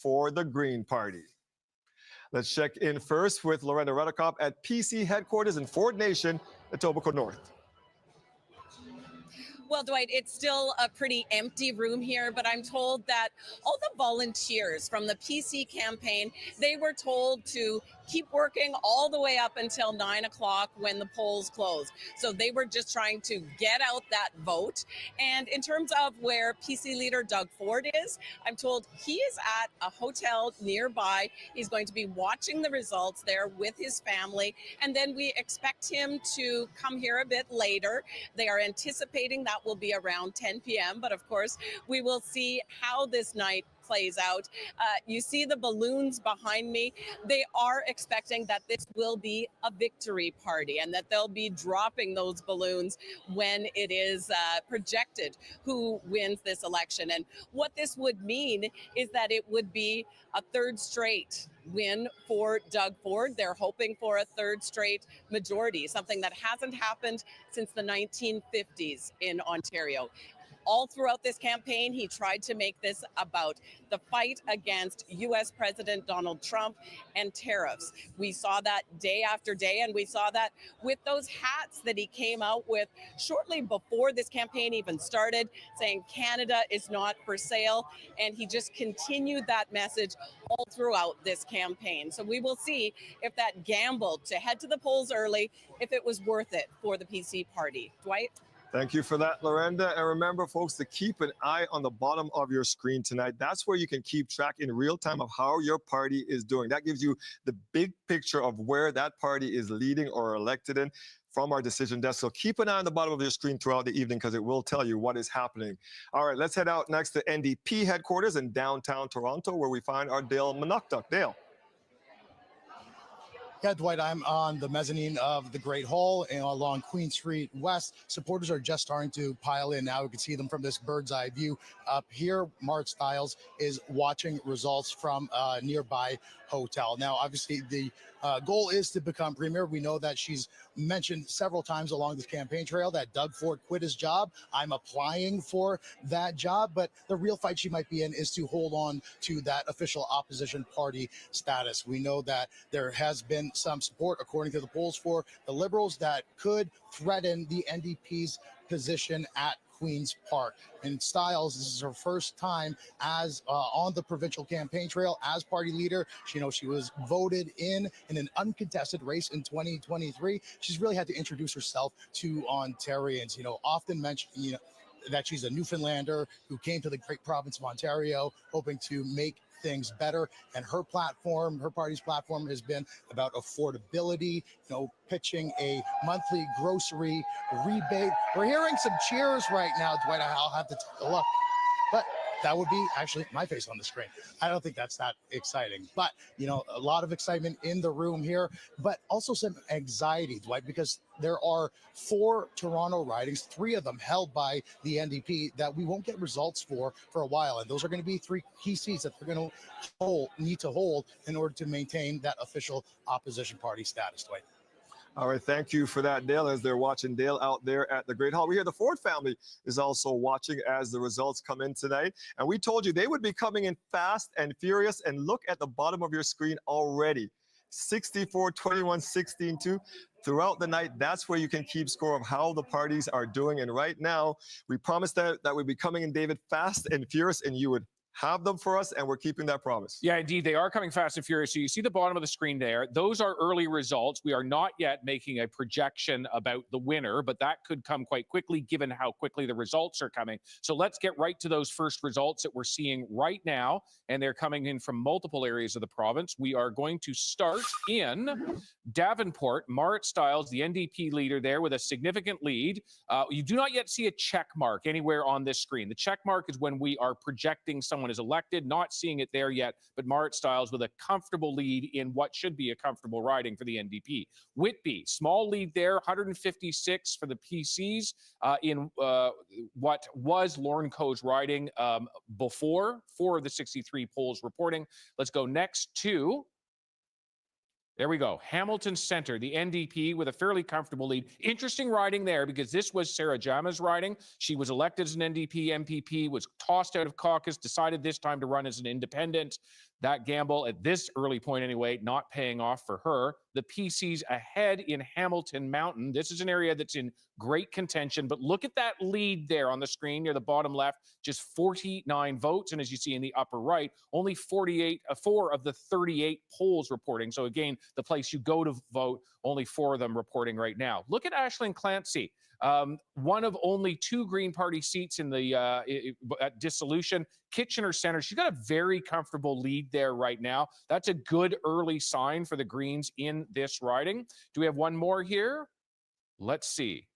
for the Green Party. Let's check in first with Lorenda Redekop at PC headquarters in Ford Nation, Etobicoke North. Well, Dwight, it's still a pretty empty room here, but I'm told that all the volunteers from the PC campaign, they were told to keep working all the way up until 9 o'clock when the polls close. So they were just trying to get out that vote. And in terms of where PC leader Doug Ford is, I'm told he is at a hotel nearby. He's going to be watching the results there with his family. And then we expect him to come here a bit later. They are anticipating that will be around 10 p.m. But of course, we will see how this night plays out. You see the balloons behind me. They are expecting that this will be a victory party and that they'll be dropping those balloons when it is projected who wins this election. And what this would mean is that it would be a third straight win for Doug Ford. They're hoping for a third straight majority, something that hasn't happened since the 1950s in Ontario. All throughout this campaign, he tried to make this about the fight against U.S. President Donald Trump and tariffs. We saw that day after day, and we saw that with those hats that he came out with shortly before this campaign even started, saying Canada is not for sale, and he just continued that message all throughout this campaign. So we will see if that gamble to head to the polls early, if it was worth it for the PC party. Dwight? Thank you for that, Lorenda. And remember, folks, to keep an eye on the bottom of your screen tonight. That's where you can keep track in real time of how your party is doing. That gives you the big picture of where that party is leading or elected in from our decision desk. So keep an eye on the bottom of your screen throughout the evening because it will tell you what is happening. All right, let's head out next to NDP headquarters in downtown Toronto, where we find our Dale Manuktuk. Dale. Yeah, Dwight, I'm on the mezzanine of the Great Hall and along Queen Street West. Supporters are just starting to pile in now. We can see them from this bird's eye view. Up here, Marit Stiles is watching results from a nearby hotel. Now, obviously, the goal is to become premier. We know that she's mentioned several times along this campaign trail that Doug Ford quit his job. I'm applying for that job, but the real fight she might be in is to hold on to that official opposition party status. We know that there has been some support, according to the polls, for the Liberals that could threaten the NDP's position at Queen's Park. And Stiles, this is her first time as on the provincial campaign trail as party leader. She was voted in an uncontested race in 2023. She's really had to introduce herself to Ontarians. Often mentioned, that she's a Newfoundlander who came to the great province of Ontario, hoping to make things better. And her platform, her party's platform, has been about affordability, pitching a monthly grocery rebate. We're hearing some cheers right now, Dwight. I'll have to take a look. But that would be actually my face on the screen. I don't think that's that exciting. But, a lot of excitement in the room here, but also some anxiety, Dwight, because there are 4 Toronto ridings, 3 of them held by the NDP that we won't get results for a while. And those are going to be 3 key seats that they're going to need to hold in order to maintain that official opposition party status, Dwight. All right, thank you for that, Dale, as they're watching Dale out there at the Great Hall. We hear the Ford family is also watching as the results come in tonight. And we told you they would be coming in fast and furious. And look at the bottom of your screen already. 64, 21, 16, 2. Throughout the night, that's where you can keep score of how the parties are doing. And right now, we promised that we'd be coming in, David, fast and furious, and you would have them for us, and we're keeping that promise. Yeah, indeed. They are coming fast and furious. So you see the bottom of the screen there. Those are early results. We are not yet making a projection about the winner, but that could come quite quickly given how quickly the results are coming. So let's get right to those first results that we're seeing right now, and they're coming in from multiple areas of the province. We are going to start in Davenport. Marit Stiles, the NDP leader there with a significant lead. You do not yet see a check mark anywhere on this screen. The check mark is when we are projecting someone is elected, not seeing it there yet, but Marit Stiles with a comfortable lead in what should be a comfortable riding for the NDP. Whitby, small lead there, 156 for the PCs in what was Lorne Coe's riding before, 4 of the 63 polls reporting. Let's go next to There we go. Hamilton Centre, the NDP with a fairly comfortable lead. Interesting riding there because this was Sarah Jama's riding. She was elected as an NDP MPP, was tossed out of caucus, decided this time to run as an independent. That gamble at this early point anyway, not paying off for her. The PCs ahead in Hamilton Mountain. This is an area that's in great contention, but look at that lead there on the screen near the bottom left, just 49 votes. And as you see in the upper right, only 4 of the 38 polls reporting. So again, the place you go to vote, only 4 of them reporting right now. Look at Aisling Clancy. One of only 2 Green Party seats in the at dissolution. Kitchener Centre, she's got a very comfortable lead there right now. That's a good early sign for the Greens in this riding. Do we have one more here? Let's see.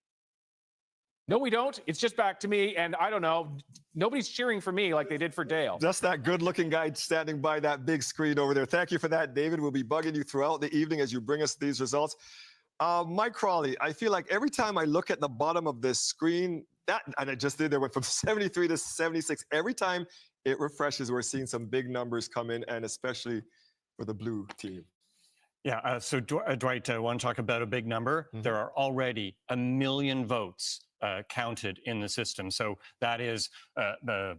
No, we don't. It's just back to me, and I don't know. Nobody's cheering for me like they did for Dale. Just that good-looking guy standing by that big screen over there. Thank you for that, David. We'll be bugging you throughout the evening as you bring us these results. Mike Crawley, I feel like every time I look at the bottom of this screen, and I just did, there went from 73 to 76. Every time it refreshes, we're seeing some big numbers come in, and especially for the blue team. Yeah, so Dwight, I want to talk about a big number. There are already 1 million votes counted in the system. So that is,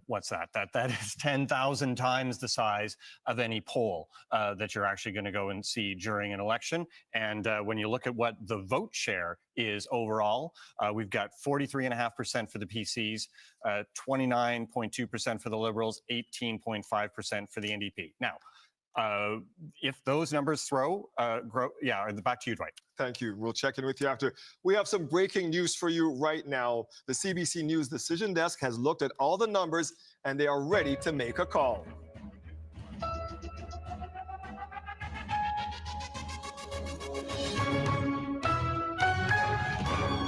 what's that? That is 10,000 times the size of any poll that you're actually going to go and see during an election. And when you look at what the vote share is overall, we've got 43.5% for the PCs, 29.2% for the Liberals, 18.5% for the NDP. Now, if those numbers grow, yeah, back to you, Dwight. Thank you. We'll check in with you after. We have some breaking news for you right now. The CBC News Decision Desk has looked at all the numbers, and they are ready to make a call.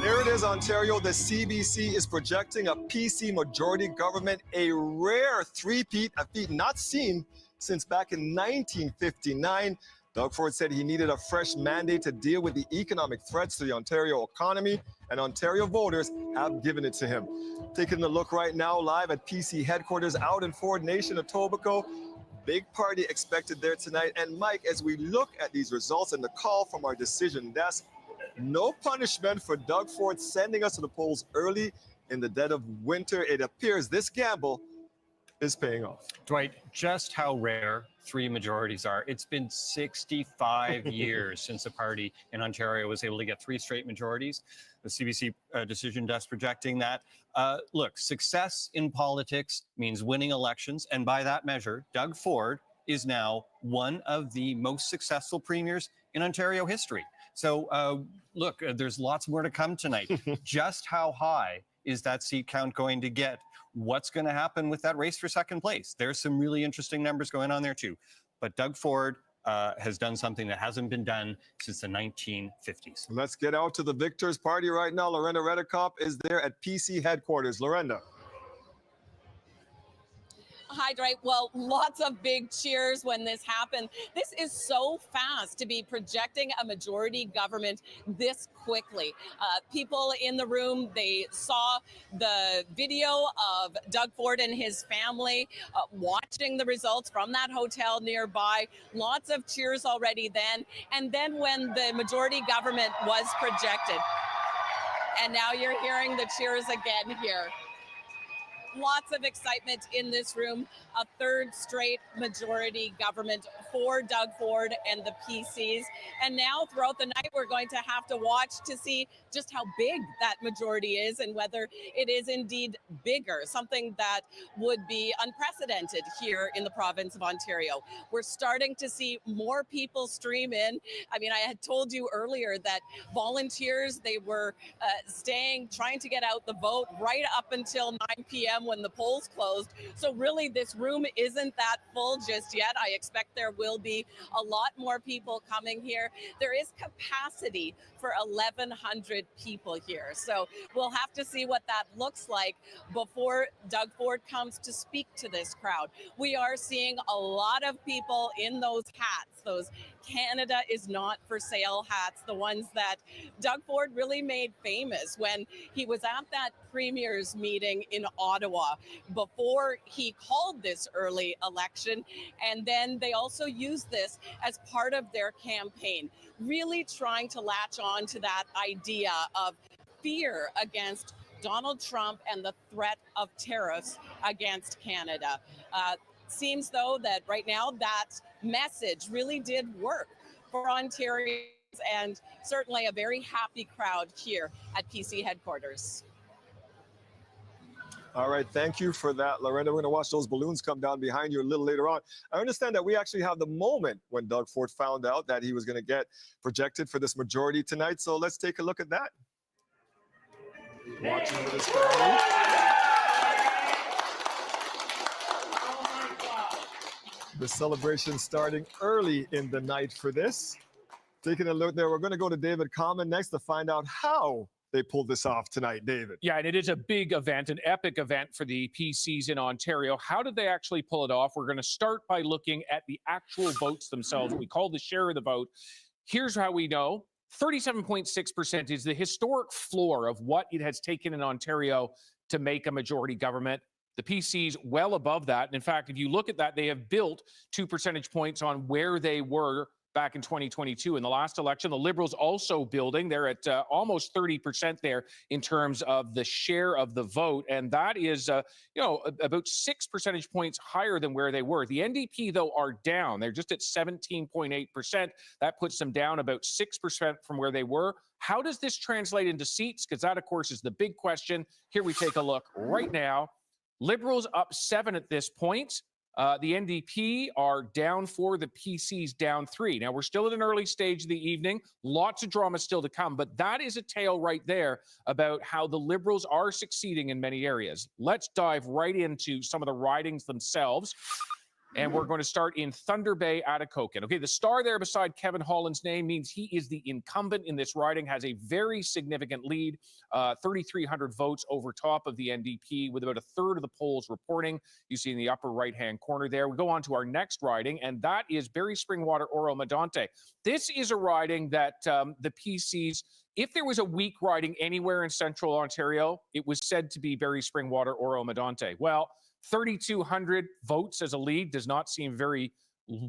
There it is, Ontario. The CBC is projecting a PC majority government, a rare three-peat, a feat not seen since back in 1959. Doug Ford said he needed a fresh mandate to deal with the economic threats to the Ontario economy, and Ontario voters have given it to him. Taking a look right now live at PC headquarters out in Ford Nation, Etobicoke. Big party expected there tonight. And Mike, as we look at these results and the call from our decision desk, no punishment for Doug Ford sending us to the polls early in the dead of winter. It appears this gamble is paying off. Dwight, just how rare 3 majorities are. It's been 65 years since a party in Ontario was able to get 3 straight majorities. The CBC decision desk projecting that. Look, success in politics means winning elections. And by that measure, Doug Ford is now one of the most successful premiers in Ontario history. So look, there's lots more to come tonight. Just how high is that seat count going to get? What's going to happen with that race for second place? There's some really interesting numbers going on there too. But Doug Ford has done something that hasn't been done since the 1950s. Let's get out to the victors party right now. Lorenda Redekop is there at PC headquarters. Lorenda. Hi, Dwight. Well, lots of big cheers when this happened. This is so fast to be projecting a majority government this quickly. People in the room, they saw the video of Doug Ford and his family watching the results from that hotel nearby. Lots of cheers already then. And then when the majority government was projected, and now you're hearing the cheers again here. Lots of excitement in this room. A third straight majority government for Doug Ford and the PCs. And now throughout the night, we're going to have to watch to see just how big that majority is and whether it is indeed bigger, something that would be unprecedented here in the province of Ontario. We're starting to see more people stream in. I mean, I had told you earlier that volunteers, they were trying to get out the vote right up until 9 p.m. when the polls closed. So really, this room isn't that full just yet. I expect there will be a lot more people coming here. There is capacity for 1,100 people here. So we'll have to see what that looks like before Doug Ford comes to speak to this crowd. We are seeing a lot of people in those hats, those Canada is not for sale hats, the ones that Doug Ford really made famous when he was at that premier's meeting in Ottawa before he called this early election. And then they also used this as part of their campaign, really trying to latch on to that idea of fear against Donald Trump and the threat of tariffs against Canada. seems, though, that right now that message really did work for Ontarians, and certainly a very happy crowd here at PC headquarters. All right, thank you for that, Loretta. We're going to watch those balloons come down behind you a little later on. I understand that we actually have the moment when Doug Ford found out that he was going to get projected for this majority tonight. So let's take a look at that. Watching with his family. The celebration starting early in the night for this. Taking a look there, we're going to go to David Common next to find out how they pulled this off tonight, David. Yeah, and it is a big event, an epic event for the PCs in Ontario. How did they actually pull it off? We're going to start by looking at the actual votes themselves. We call the share of the vote. Here's how we know. 37.6% is the historic floor of what it has taken in Ontario to make a majority government. The PCs well above that. And in fact, if you look at that, they have built 2 percentage points on where they were back in 2022. In the last election, the Liberals also building. They're at almost 30% there in terms of the share of the vote. And that is, about 6 percentage points higher than where they were. The NDP, though, are down. They're just at 17.8%. That puts them down about 6% from where they were. How does this translate into seats? Because that, of course, is the big question. Here we take a look right now. Liberals up 7 at this point. The NDP are down 4, the PCs down 3. Now, we're still at an early stage of the evening. Lots of drama still to come, but that is a tale right there about how the Liberals are succeeding in many areas. Let's dive right into some of the ridings themselves. And we're going to start in Thunder Bay, Atikokan. Okay, the star there beside Kevin Holland's name means he is the incumbent in this riding, has a very significant lead, 3,300 votes over top of the NDP, with about a third of the polls reporting. You see in the upper right-hand corner there. We go on to our next riding, and that is Barrie Springwater, Oro-Medonte. This is a riding that the PCs, if there was a weak riding anywhere in central Ontario, it was said to be Barrie Springwater, Oro-Medonte. Well, 3,200 votes as a lead does not seem very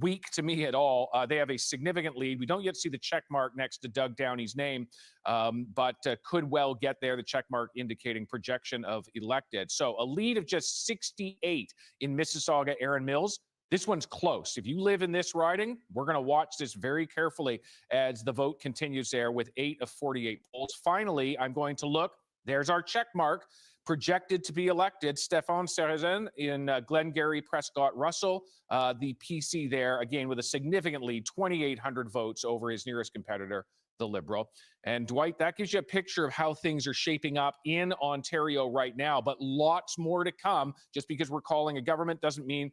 weak to me at all. They have a significant lead. We don't yet see the check mark next to Doug Downey's name, but could well get there, the check mark indicating projection of elected. So a lead of just 68 in Mississauga, Erin Mills. This one's close. If you live in this riding, we're going to watch this very carefully as the vote continues there with 8 of 48 polls. Finally, I'm going to look. There's our check mark. Projected to be elected, Stéphane Sérazin in Glengarry, Prescott, Russell, the PC there, again, with a significant lead, 2,800 votes over his nearest competitor, the Liberal. And Dwight, that gives you a picture of how things are shaping up in Ontario right now, but lots more to come. Just because we're calling a government doesn't mean,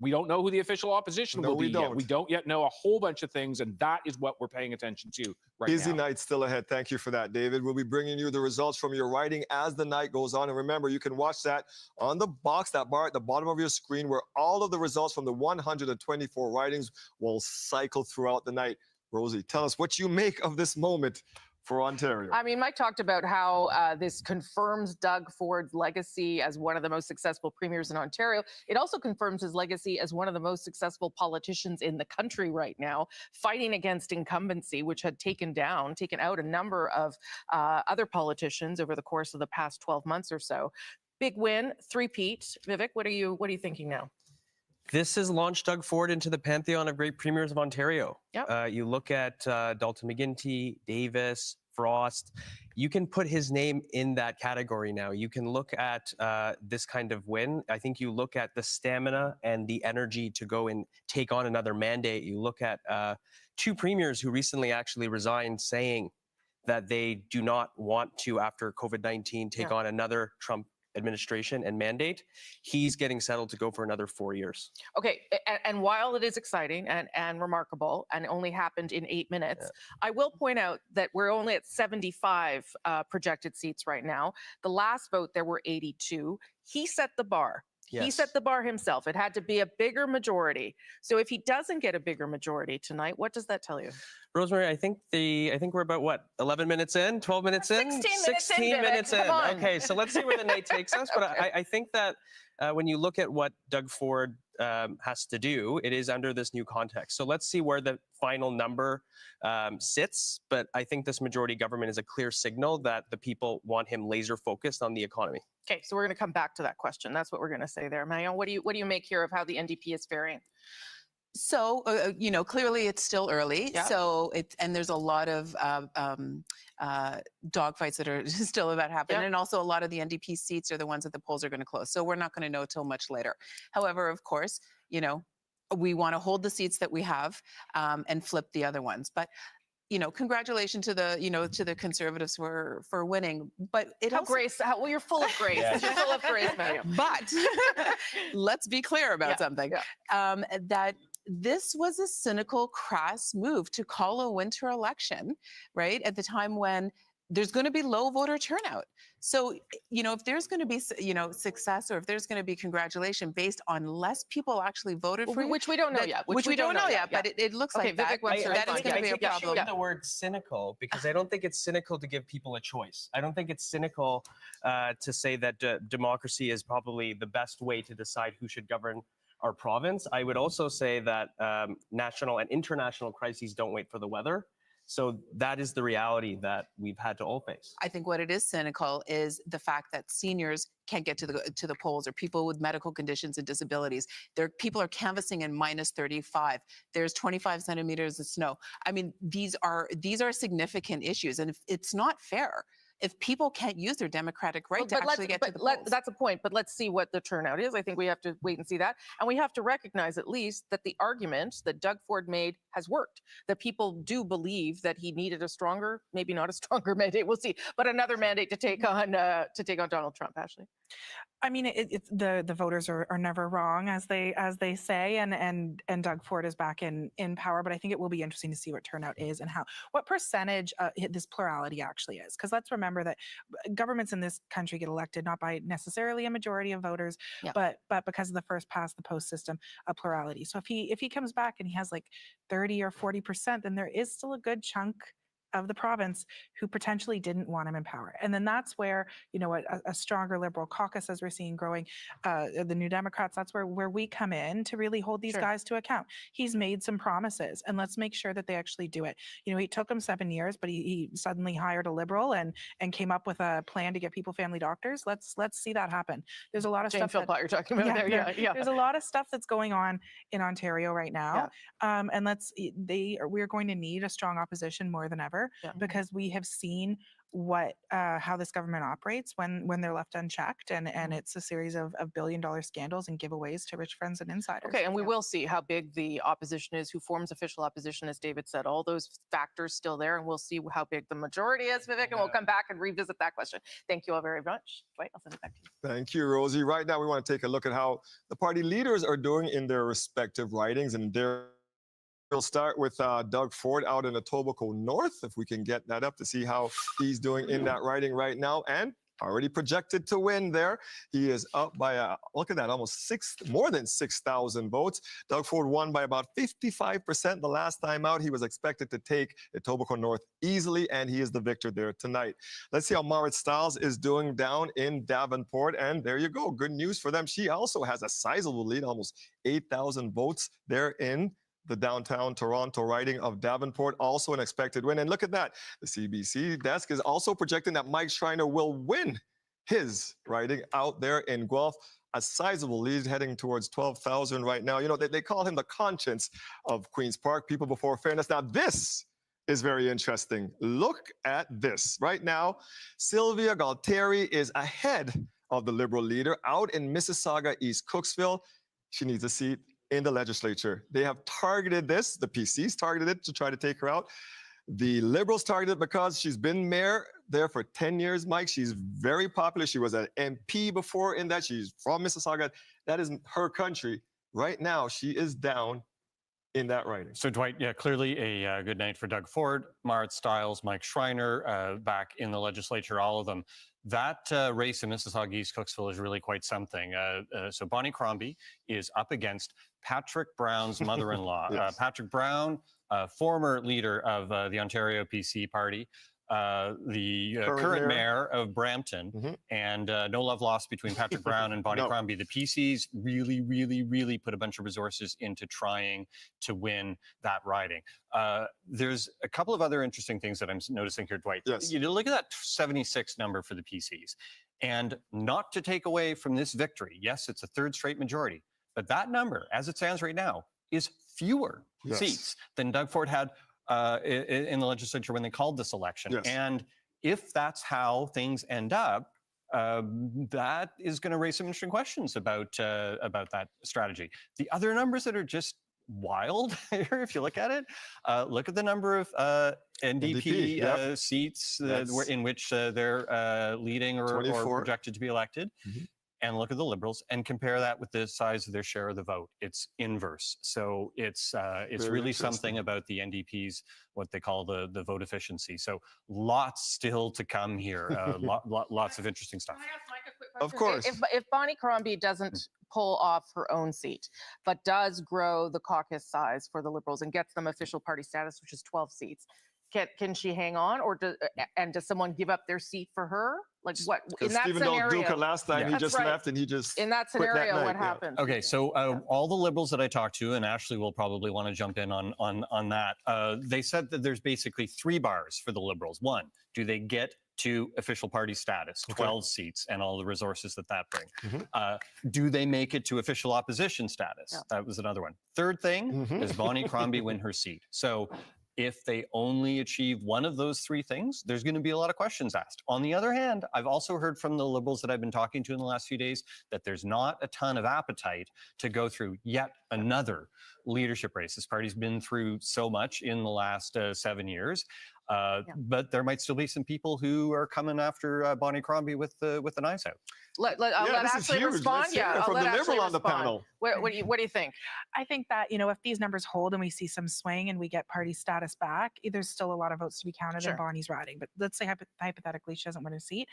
we don't know who the official opposition will be yet. We don't yet know a whole bunch of things, and that is what we're paying attention to right now. Busy night still ahead. Thank you for that, David. We'll be bringing you the results from your riding as the night goes on. And remember, you can watch that on the box, that bar at the bottom of your screen, where all of the results from the 124 ridings will cycle throughout the night. Rosie, tell us what you make of this moment for Ontario. I mean, Mike talked about how this confirms Doug Ford's legacy as one of the most successful premiers in Ontario. It also confirms his legacy as one of the most successful politicians in the country right now, fighting against incumbency, which had taken out a number of other politicians over the course of the past 12 months or so. Big win, three-peat. Vivek, what are you thinking now? This has launched Doug Ford into the pantheon of great premiers of Ontario. Yep. You look at Dalton McGuinty, Davis, Frost. You can put his name in that category now. You can look at this kind of win. I think you look at the stamina and the energy to go and take on another mandate. You look at 2 premiers who recently actually resigned, saying that they do not want to, after COVID-19, take on another Trump administration and mandate. He's getting settled to go for another 4 years. Okay, and while it is exciting and remarkable and only happened in 8 minutes, I will point out that we're only at 75 projected seats right now. The last vote, there were 82. He set the bar. Yes. He set the bar himself. It had to be a bigger majority. So if he doesn't get a bigger majority tonight, what does that tell you? Rosemary, I think we're about, what, 11 minutes in, 12 minutes in? 16 minutes in. Okay, so let's see where the night takes us. But I think that when you look at what Doug Ford has to do, it is under this new context. So let's see where the final number sits. But I think this majority government is a clear signal that the people want him laser focused on the economy. Okay, so we're going to come back to that question. That's what we're going to say there. Marion, what do you make here of how the NDP is faring? So, clearly it's still early. Yeah. So and there's a lot of dogfights that are still about to happen. Yeah. And also a lot of the NDP seats are the ones that the polls are going to close. So we're not going to know till much later. However, of course, we want to hold the seats that we have and flip the other ones. But congratulations to the Conservatives for winning. But you're full of grace. Yes. You're full of grace, Marion. But let's be clear about something. Yeah. That this was a cynical, crass move to call a winter election, right? At the time when there's going to be low voter turnout. So, if there's going to be, success, or if there's going to be congratulation based on less people actually voted for you, which we don't know yet. Which we don't know yet, but it looks like that. Vivek, That is going to be a problem. The word cynical, because I don't think it's cynical to give people a choice. I don't think it's cynical to say that democracy is probably the best way to decide who should govern our province. I would also say that national and international crises don't wait for the weather. So that is the reality that we've had to all face. I think what it is cynical is the fact that seniors can't get to the polls, or people with medical conditions and disabilities. People are canvassing in minus 35. There's 25 centimeters of snow. I mean, these are significant issues, and it's not fair if people can't use their democratic right to actually get to the polls. That's a point, but let's see what the turnout is. I think we have to wait and see that. And we have to recognize at least that the argument that Doug Ford made has worked, that people do believe that he needed a stronger, maybe not a stronger mandate, we'll see, but another mandate to take on Donald Trump. Ashley? I mean, the voters are never wrong, as they say, and Doug Ford is back in power. But I think it will be interesting to see what turnout is and what percentage this plurality actually is. Because let's remember that governments in this country get elected not by necessarily a majority of voters, but because of the first past the post system, a plurality. So if he comes back and he has like 30 or 40%, then there is still a good chunk of the province who potentially didn't want him in power. And then that's where, a stronger Liberal caucus, as we're seeing growing, the New Democrats, that's where we come in to really hold these guys to account. He's made some promises, and let's make sure that they actually do it. It took him 7 years, but he suddenly hired a Liberal and came up with a plan to get people family doctors. Let's see that happen. There's a lot of stuff Philpott you're talking about there. Yeah. There's a lot of stuff that's going on in Ontario right now. And we're going to need a strong opposition more than ever. Because we have seen how this government operates when they're left unchecked, and it's a series of billion-dollar scandals and giveaways to rich friends and insiders. Okay, and we will see how big the opposition is, who forms official opposition, as David said. All those factors still there, and we'll see how big the majority is, Vivek, and we'll come back and revisit that question. Thank you all very much. Dwight, I'll send it back to you. Thank you, Rosie. Right now, we want to take a look at how the party leaders are doing in their respective ridings, and we'll start with Doug Ford out in Etobicoke North, if we can get that up to see how he's doing in that riding right now, and already projected to win there. He is up by, look at that, more than 6,000 votes. Doug Ford won by about 55% the last time out. He was expected to take Etobicoke North easily, and he is the victor there tonight. Let's see how Marit Stiles is doing down in Davenport, and there you go. Good news for them. She also has a sizable lead, almost 8,000 votes there in the downtown Toronto riding of Davenport, also an expected win. And look at that. The CBC desk is also projecting that Mike Schreiner will win his riding out there in Guelph. A sizable lead heading towards 12,000 right now. They call him the conscience of Queen's Park, People Before Fairness. Now, this is very interesting. Look at this. Right now, Sylvia Galtieri is ahead of the Liberal leader out in Mississauga, East Cooksville. She needs a seat in the legislature. They have targeted this. The PC's targeted it to try to take her out. The Liberals targeted it because she's been mayor there for 10 years, Mike. She's very popular. She was an MP before in that. She's from Mississauga. That is her country. Right now, she is down in that riding. So, Dwight, clearly a good night for Doug Ford, Marit Stiles, Mike Schreiner back in the legislature, all of them. That race in Mississauga East Cooksville is really quite something. So Bonnie Crombie is up against Patrick Brown's mother-in-law. Yes. Patrick Brown, former leader of the Ontario PC party, the Current current mayor. mayor of Brampton, Mhm. and no love lost between Patrick Brown and Bonnie No. Crombie. The PCs really, really, really put a bunch of resources into trying to win that riding. There's a couple of other interesting things that I'm noticing here, Dwight. Yes. You look at that 76 number for the PCs, and not to take away from this victory. Yes, it's a third straight majority, but that number, as it stands right now, is fewer Yes. seats than Doug Ford had in the legislature when they called this election. Yes. And if that's how things end up, that is going to raise some interesting questions about that strategy. The other numbers that are just wild here, if you look at it, look at the number of NDP yep. seats That's- in which they're leading or 24. projected to be elected. Mhm. And look at the Liberals and compare that with the size of their share of the vote. It's inverse. So it's Very really something interesting. about the NDP's, what they call the vote efficiency. So lots still to come here. Lots of interesting stuff. Can I ask Mike a quick Of question? course. If Bonnie Crombie doesn't pull off her own seat, but does grow the caucus size for the Liberals and gets them official party status, which is 12 seats, can she hang on, or does someone give up their seat for her? Like what in Because that Stephen Del Duca scenario? last time, he That's just right. left and he just In that quit that scenario, night, what yeah. happens? Okay, so all the Liberals that I talked to, and Ashley will probably want to jump in on that, they said that there's basically 3 bars for the Liberals. 1, do they get to official party status, 12 seats, and all the resources that brings? Do they make it to official opposition status? Yeah. That was another one. Third thing, does Bonnie Crombie win her seat? So if they only achieve one of those 3 things, there's going to be a lot of questions asked. On the other hand, I've also heard from the Liberals that I've been talking to in the last few days that there's not a ton of appetite to go through yet another leadership race. This party's been through so much in the last 7 years. But there might still be some people who are coming after Bonnie Crombie with the knives out. I'll Yeah, let this is Ashley huge. respond. Let's hear Yeah, it I'll from let the Ashley Liberal on the respond. panel. What do you think? I think that, if these numbers hold and we see some swing and we get party status back, there's still a lot of votes to be counted Sure. in Bonnie's riding. But let's say hypothetically she doesn't win a seat.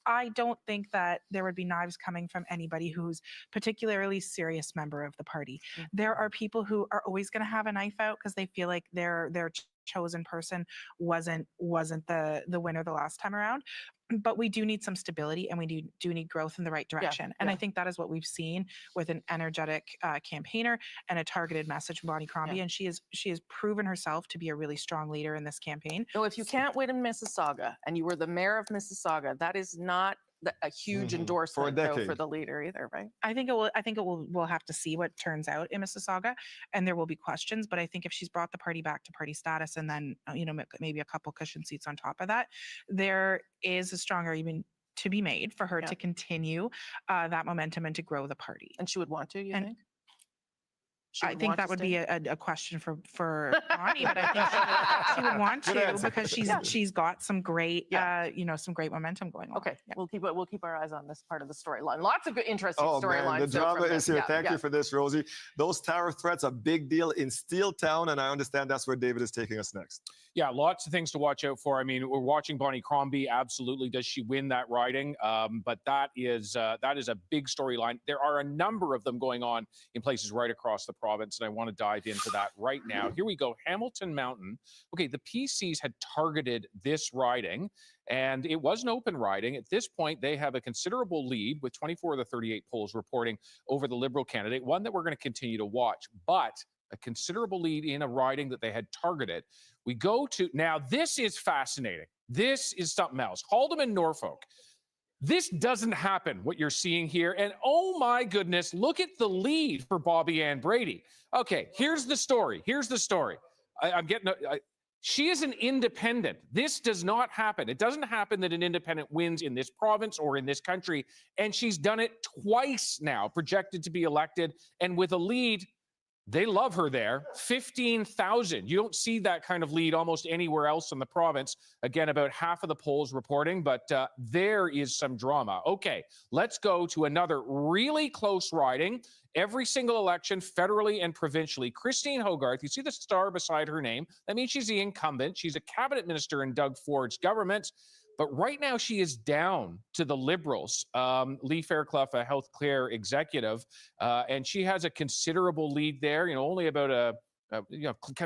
I don't think that there would be knives coming from anybody who's particularly serious member of the party. Mhm. There are people who are always going to have a knife out because they feel like their chosen person wasn't the winner the last time around. But we do need some stability and we do need growth in the right direction. And I think that is what we've seen with an energetic campaigner and a targeted message from Bonnie Crombie. And she has proven herself to be a really strong leader in this campaign. No, if you can't win in Mississauga and you were the mayor of Mississauga, that is not a huge endorsement though, for decade. the leader either, right? I think we'll have to see what turns out in Mississauga, and there will be questions. But I think if she's brought the party back to party status, and then maybe a couple cushion seats on top of that, there is a strong argument to be made for her to continue that momentum and to grow the party. And she would want to, you And think? I think that would be a question for Bonnie, but I think she would want Good to answer. because she's got some great some great momentum going on. Okay, Yeah. we'll keep our eyes on this part of the storyline. Lots of good, interesting Oh storylines. man, the though, drama from is this. here. Thank you for this, Rosie. Those tariff threats, a big deal in Steeltown, and I understand that's where David is taking us next. Yeah, lots of things to watch out for. I mean, we're watching Bonnie Crombie. Absolutely, does she win that riding? But that is a big storyline. There are a number of them going on in places right across the province, and I want to dive into that right now. Here we go. Hamilton Mountain. Okay, the PCs had targeted this riding, and it was an open riding. At this point, they have a considerable lead with 24 of the 38 polls reporting over the Liberal candidate, one that we're going to continue to watch, but a considerable lead in a riding that they had targeted. We go to, now this is fascinating. This is something else. Haldeman, Norfolk. This doesn't happen, what you're seeing here. And oh my goodness, look at the lead for Bobby Ann Brady. Okay, here's the story. She is an independent. This does not happen. It doesn't happen that an independent wins in this province or in this country. And she's done it twice now, projected to be elected. And with a lead, they love her there. 15,000. You don't see that kind of lead almost anywhere else in the province. Again, about half of the polls reporting, but there is some drama. Okay, let's go to another really close riding. Every single election, federally and provincially. Christine Hogarth, you see the star beside her name. That means she's the incumbent. She's a cabinet minister in Doug Ford's government. But right now, she is down to the Liberals. Lee Fairclough, a healthcare executive, and she has a considerable lead there. Only about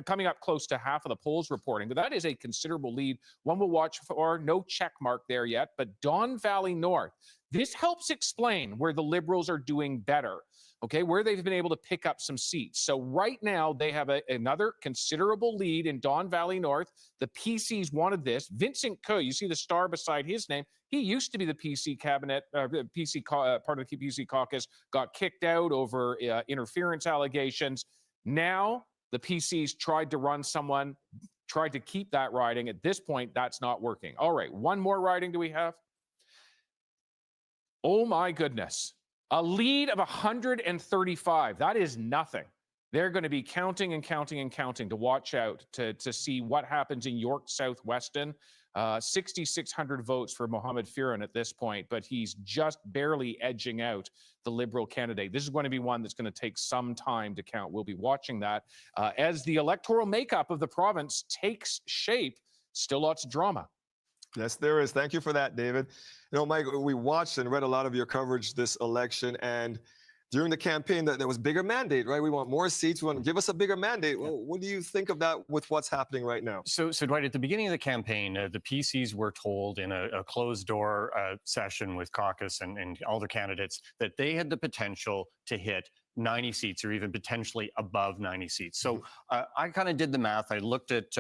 coming up close to half of the polls reporting. But that is a considerable lead. One we'll watch for. No check mark there yet, but Don Valley North. This helps explain where the Liberals are doing better, okay, where they've been able to pick up some seats. So right now they have another considerable lead in Don Valley North. The PCs wanted this. Vincent Coe, you see the star beside his name. He used to be the PC cabinet, part of the PC caucus, got kicked out over interference allegations. Now the PCs tried to run someone, tried to keep that riding. At this point, that's not working. All right, one more riding do we have? Oh my goodness. A lead of 135. That is nothing. They're going to be counting and counting and counting to watch out to see what happens in York South Weston. 6,600 votes for Mohammed Firan at this point, but he's just barely edging out the Liberal candidate. This is going to be one that's going to take some time to count. We'll be watching that as the electoral makeup of the province takes shape. Still lots of drama. Yes, there is. Thank you for that, David. You know, Mike, we watched and read a lot of your coverage this election, and during the campaign, there was bigger mandate, right? We want more seats. We want to give us a bigger mandate. Well, what do you think of that with what's happening right now? So Dwight, at the beginning of the campaign, the PCs were told in a closed-door session with caucus and all the candidates that they had the potential to hit 90 seats or even potentially above 90 seats. So I kind of did the math. I looked at,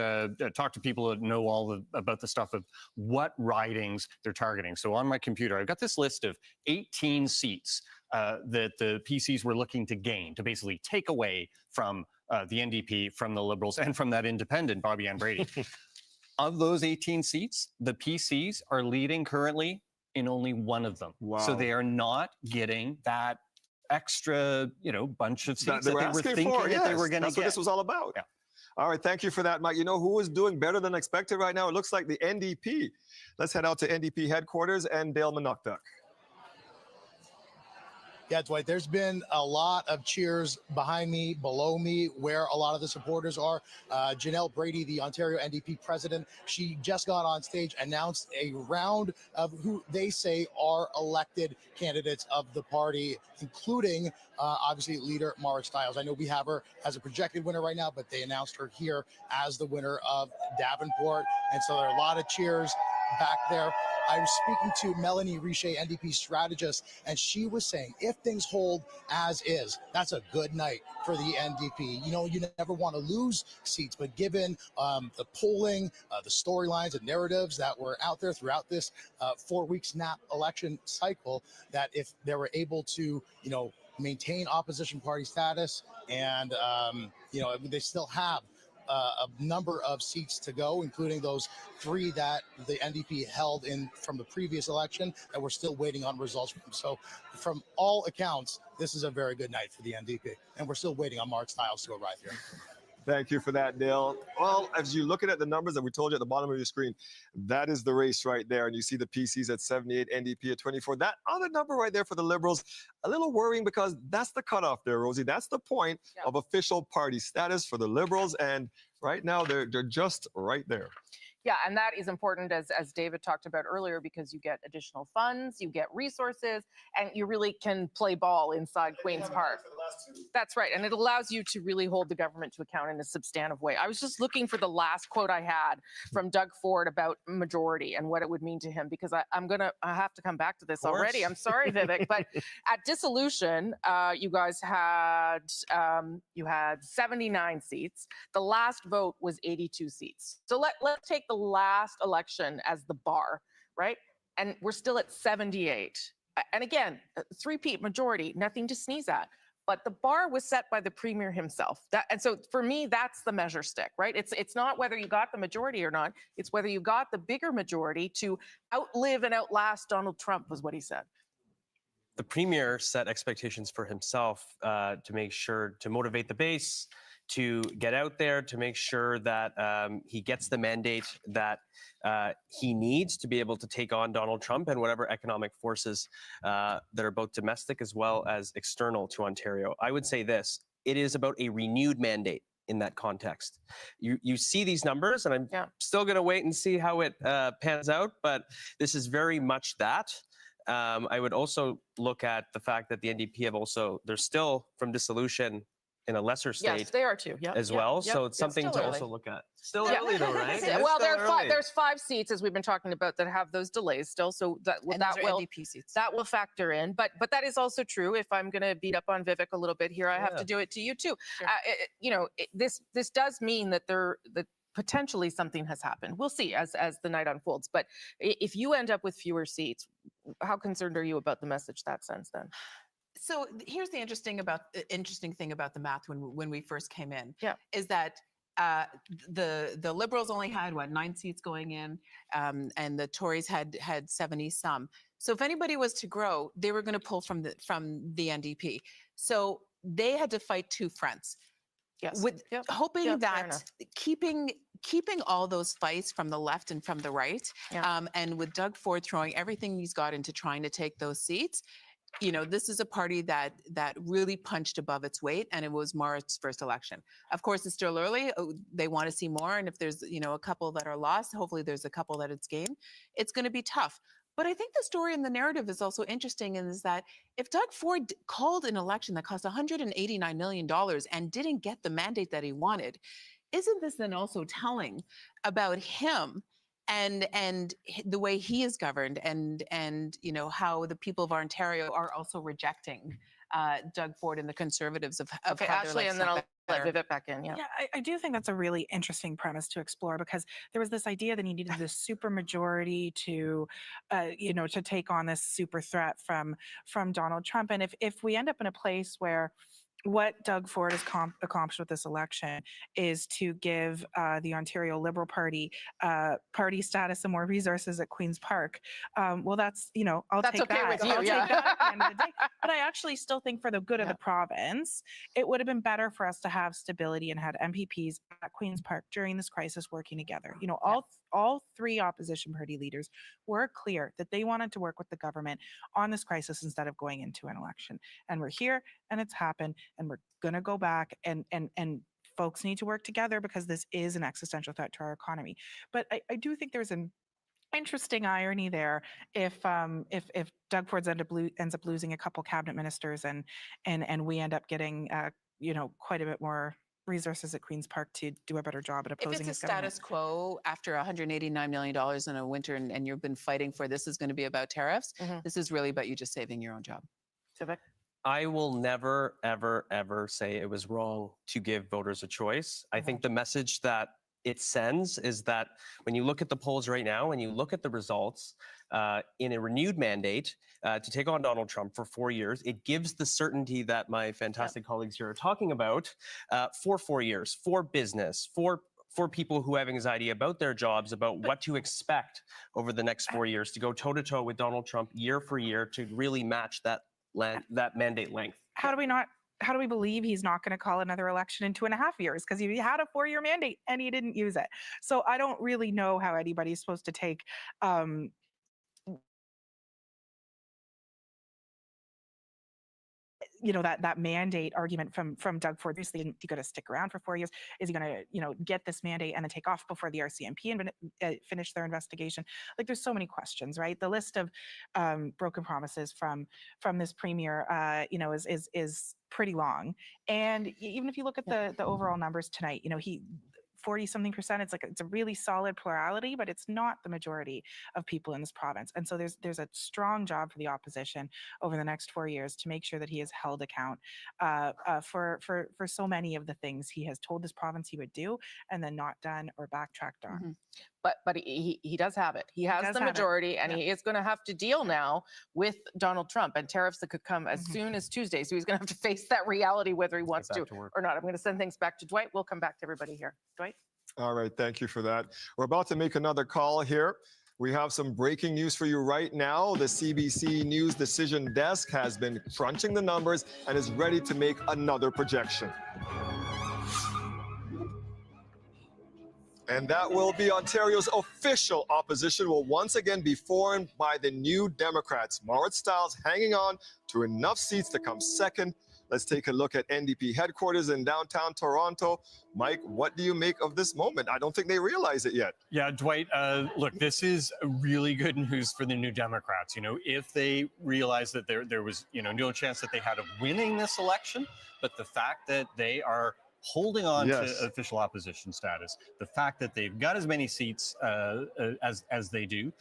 talked to people that know about the stuff of what ridings they're targeting. So on my computer, I've got this list of 18 seats that the PCs were looking to gain, to basically take away from the NDP, from the Liberals, and from that independent, Bobby Ann Brady. Of those 18 seats, the PCs are leading currently in only one of them. Wow. So they are not getting that extra, bunch of seats that they were thinking that they were going to get. That's what this was all about. Yeah. All right, thank you for that, Mike. You know who is doing better than expected right now? It looks like the NDP. Let's head out to NDP headquarters and Dale Manuktuk. Yeah, Dwight, there's been a lot of cheers behind me, below me, where a lot of the supporters are. Janelle Brady, the Ontario NDP president, she just got on stage, announced a round of who they say are elected candidates of the party, including obviously leader Maura Stiles. I know we have her as a projected winner right now, but they announced her here as the winner of Davenport. And so there are a lot of cheers back there. I was speaking to Melanie Richer, NDP strategist, and she was saying if things hold as is, that's a good night for the NDP. You never want to lose seats, but given the polling, the storylines and narratives that were out there throughout this 4-week snap election cycle, that if they were able to, maintain opposition party status and, they still have a number of seats to go, including those 3 that the NDP held in from the previous election that we're still waiting on results from. So from all accounts, this is a very good night for the NDP. And we're still waiting on Maura Stiles to arrive here. Thank you for that, Dale. Well, as you're looking at the numbers that we told you at the bottom of your screen, that is the race right there. And you see the PCs at 78, NDP at 24. That other number right there for the Liberals, a little worrying because that's the cutoff there, Rosie. That's the point of official party status for the Liberals. And right now, they're just right there. Yeah, and that is important, as David talked about earlier, because you get additional funds, you get resources, and you really can play ball inside Queen's Park. That's right, and it allows you to really hold the government to account in a substantive way. I was just looking for the last quote I had from Doug Ford about majority and what it would mean to him, because I have to come back to this already. I'm sorry, Vivek, but at dissolution, you guys had 79 seats. The last vote was 82 seats. So let's take the last election as the bar, right? And we're still at 78. And again, 3-peat majority, nothing to sneeze at. But the bar was set by the premier himself. And so for me, that's the measure stick, right? It's not whether you got the majority or not. It's whether you got the bigger majority to outlive and outlast Donald Trump, was what he said. The premier set expectations for himself to make sure to motivate the base, to get out there, to make sure that he gets the mandate that he needs to be able to take on Donald Trump and whatever economic forces that are both domestic as well as external to Ontario. I would say this, it is about a renewed mandate in that context. You see these numbers, and I'm still going to wait and see how it pans out, but this is very much that. I would also look at the fact that the NDP have also, they're still from dissolution in a lesser state Yes, they are too. Yep, as yep, well. yep, So yep. it's something Still to early. also look at. Still Yeah. early though, right? Yeah, It's well, still early. there's 5 seats as we've been talking about that have those delays still. So that And that those are will NDP seats. that will factor in. But that is also true. If I'm going to beat up on Vivek a little bit here, I have Yeah. to do it to you too. Sure. This does mean that that potentially something has happened. We'll see as the night unfolds. But if you end up with fewer seats, how concerned are you about the message that sends then? So here's the interesting thing about the math when we first came in. Yeah. Is that the Liberals only had 9 seats going in, and the Tories had 70 some. So if anybody was to grow, they were going to pull from the NDP. So they had to fight 2 fronts. Yes. With Yep. hoping Yep, fair that enough. keeping all those fights from the left and from the right, Yeah. and with Doug Ford throwing everything he's got into trying to take those seats, this is a party that really punched above its weight, and it was Mart's first election. Of course, it's still early. They want to see more, and if there's a couple that are lost, hopefully there's a couple that it's gained. It's going to be tough. But I think the story and the narrative is also interesting, is that if Doug Ford called an election that cost $189 million and didn't get the mandate that he wanted, isn't this then also telling about him and the way he is governed, and how the people of Ontario are also rejecting Doug Ford and the Conservatives of Okay, how they're Ashley, like and then I'll let better. Vivek back in. Yeah. Yeah, I do think that's a really interesting premise to explore, because there was this idea that he needed this super majority to take on this super threat from Donald Trump. And if we end up in a place where what Doug Ford has accomplished with this election is to give the Ontario Liberal Party party status and more resources at Queen's Park. Well, that's I'll That's take okay that. with you, I'll yeah. take that at the end of the day. But I actually still think for the good of Yeah. the province, it would have been better for us to have stability and had MPPs at Queen's Park during this crisis working together. All 3 opposition party leaders were clear that they wanted to work with the government on this crisis instead of going into an election. And we're here, and it's happened, and we're going to go back, and folks need to work together, because this is an existential threat to our economy. But I do think there's an interesting irony there if Doug Ford ends up losing a couple cabinet ministers, and we end up getting quite a bit more resources at Queen's Park to do a better job at If opposing it's a his government. status quo after $189 million in a winter, and you've been fighting for this is going to be about tariffs, Mhm. this is really about you just saving your own job. Vivek? I will never, ever, ever say it was wrong to give voters a choice. I think the message that it sends is that when you look at the polls right now, when you look at the results in a renewed mandate to take on Donald Trump for 4 years, it gives the certainty that my fantastic colleagues here are talking about for 4 years, for business, for people who have anxiety about their jobs, about what to expect over the next 4 years, to go toe-to-toe with Donald Trump year for year to really match that mandate length. How do we believe he's not going to call another election in 2.5 years? Because he had a 4-year mandate and he didn't use it. So I don't really know how anybody's supposed to take that mandate argument from Doug Ford. Obviously, is he going to stick around for 4 years? Is he going to get this mandate and then take off before the RCMP and finish their investigation? Like, there's so many questions, right? The list of broken promises from this premier, is pretty long. And even if you look at the overall numbers tonight, he 40-something%. It's a really solid plurality, but it's not the majority of people in this province. And so there's a strong job for the opposition over the next 4 years to make sure that he is held account for so many of the things he has told this province he would do and then not done or backtracked on. Mhm. But he does have it. He has does the have it. majority, and Yeah. he is going to have to deal now with Donald Trump and tariffs that could come as Mhm. soon as Tuesday. So he's going to have to face that reality whether he wants back to to work. or not. I'm going to send things back to Dwight. We'll come back to everybody here. Dwight? All right, thank you for that. We're about to make another call here. We have some breaking news for you right now. The CBC News Decision Desk has been crunching the numbers and is ready to make another projection. And that will be Ontario's official opposition will once again be formed by the New Democrats. Marit Stiles hanging on to enough seats to come second. Let's take a look at NDP headquarters in downtown Toronto. Mike, what do you make of this moment? I don't think they realize it yet. Yeah, Dwight, look, this is really good news for the New Democrats. If they realized that there was, no chance that they had of winning this election, but the fact that they are holding on Yes. to official opposition status, the fact that they've got as many seats as they do,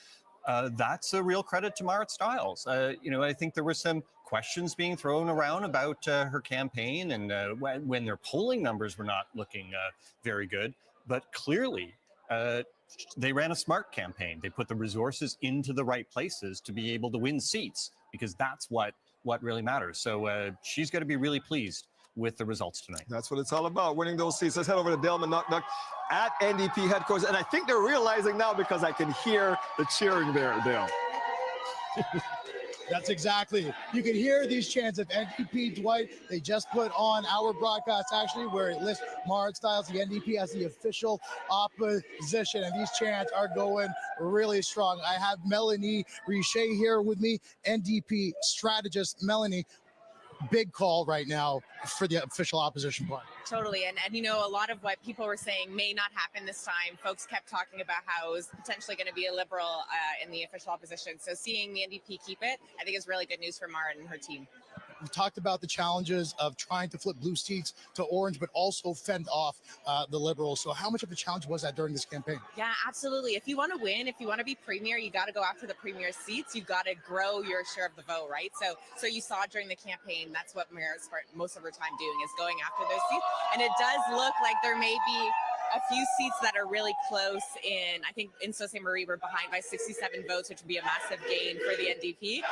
that's a real credit to Marit Stiles. I think there were some questions being thrown around about her campaign and when their polling numbers were not looking very good. But clearly, they ran a smart campaign. They put the resources into the right places to be able to win seats, because that's what really matters. So she's going to be really pleased with the results tonight. That's what it's all about, winning those seats. Let's head over to Dale Manuknuk at NDP headquarters. And I think they're realizing now, because I can hear the cheering there, Dale. That's exactly. You can hear these chants of NDP. Dwight, they just put on our broadcast, actually, where it lists Marit Stiles, the NDP, as the official opposition. And these chants are going really strong. I have Melanie Richer here with me, NDP strategist. Melanie, big call right now for the official opposition party. Totally. And a lot of what people were saying may not happen this time. Folks kept talking about how it was potentially going to be a Liberal in the official opposition. So seeing the NDP keep it, I think is really good news for Marit and her team. We talked about the challenges of trying to flip blue seats to orange, but also fend off the Liberals. So how much of a challenge was that during this campaign? Yeah, absolutely. If you want to win, if you want to be premier, you got to go after the premier seats. You got to grow your share of the vote, right? So you saw during the campaign, that's what Marit spent most of her time doing, is going after those seats. And it does look like there may be a few seats that are really close I think in Sault Ste. Marie, we're behind by 67 votes, which would be a massive gain for the NDP.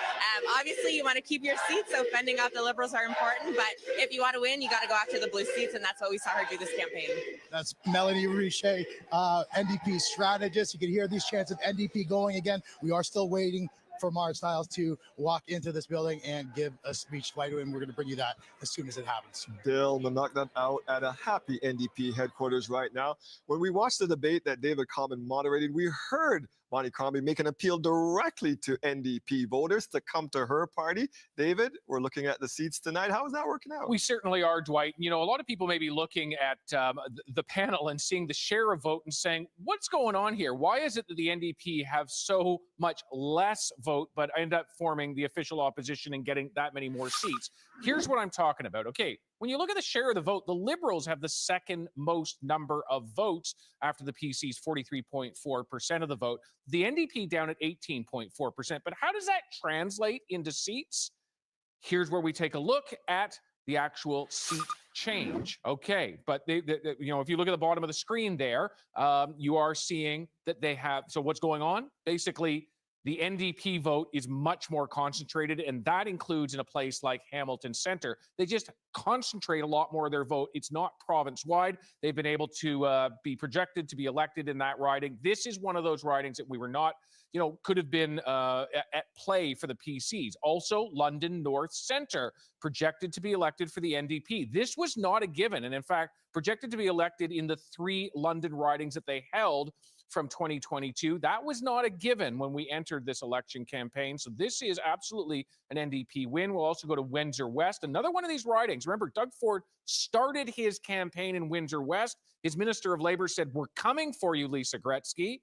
Obviously, you want to keep your seats, so fending off the Liberals are important, but if you want to win, you got to go after the blue seats, and that's what we saw her do this campaign. That's Melanie Richer, NDP strategist. You can hear these chants of NDP going again. We are still waiting for Marit Stiles to walk into this building and give a speech. Right away, and we're going to bring you that as soon as it happens. Dale Manuknuk out at a happy NDP headquarters right now. When we watched the debate that David Common moderated, we heard Bonnie Crombie make an appeal directly to NDP voters to come to her party. David, we're looking at the seats tonight. How is that working out? We certainly are, Dwight. A lot of people may be looking at the panel and seeing the share of vote and saying, what's going on here? Why is it that the NDP have so much less vote, but end up forming the official opposition and getting that many more seats? Here's what I'm talking about. Okay, when you look at the share of the vote, the Liberals have the second most number of votes after the PC's 43.4% of the vote. The NDP down at 18.4%. But how does that translate into seats? Here's where we take a look at the actual seat change. Okay, but if you look at the bottom of the screen there, you are seeing that they have. So what's going on? Basically, the NDP vote is much more concentrated, and that includes in a place like Hamilton Centre. They just concentrate a lot more of their vote. It's not province-wide. They've been able to be projected to be elected in that riding. This is one of those ridings that we were not, could have been at play for the PCs. Also, London North Centre, projected to be elected for the NDP. This was not a given, and in fact, projected to be elected in the 3 London ridings that they held from 2022. That was not a given when we entered this election campaign. So this is absolutely an NDP win. We'll also go to Windsor West, another one of these ridings. Remember, Doug Ford started his campaign in Windsor West. His Minister of Labour said, we're coming for you, Lisa Gretzky.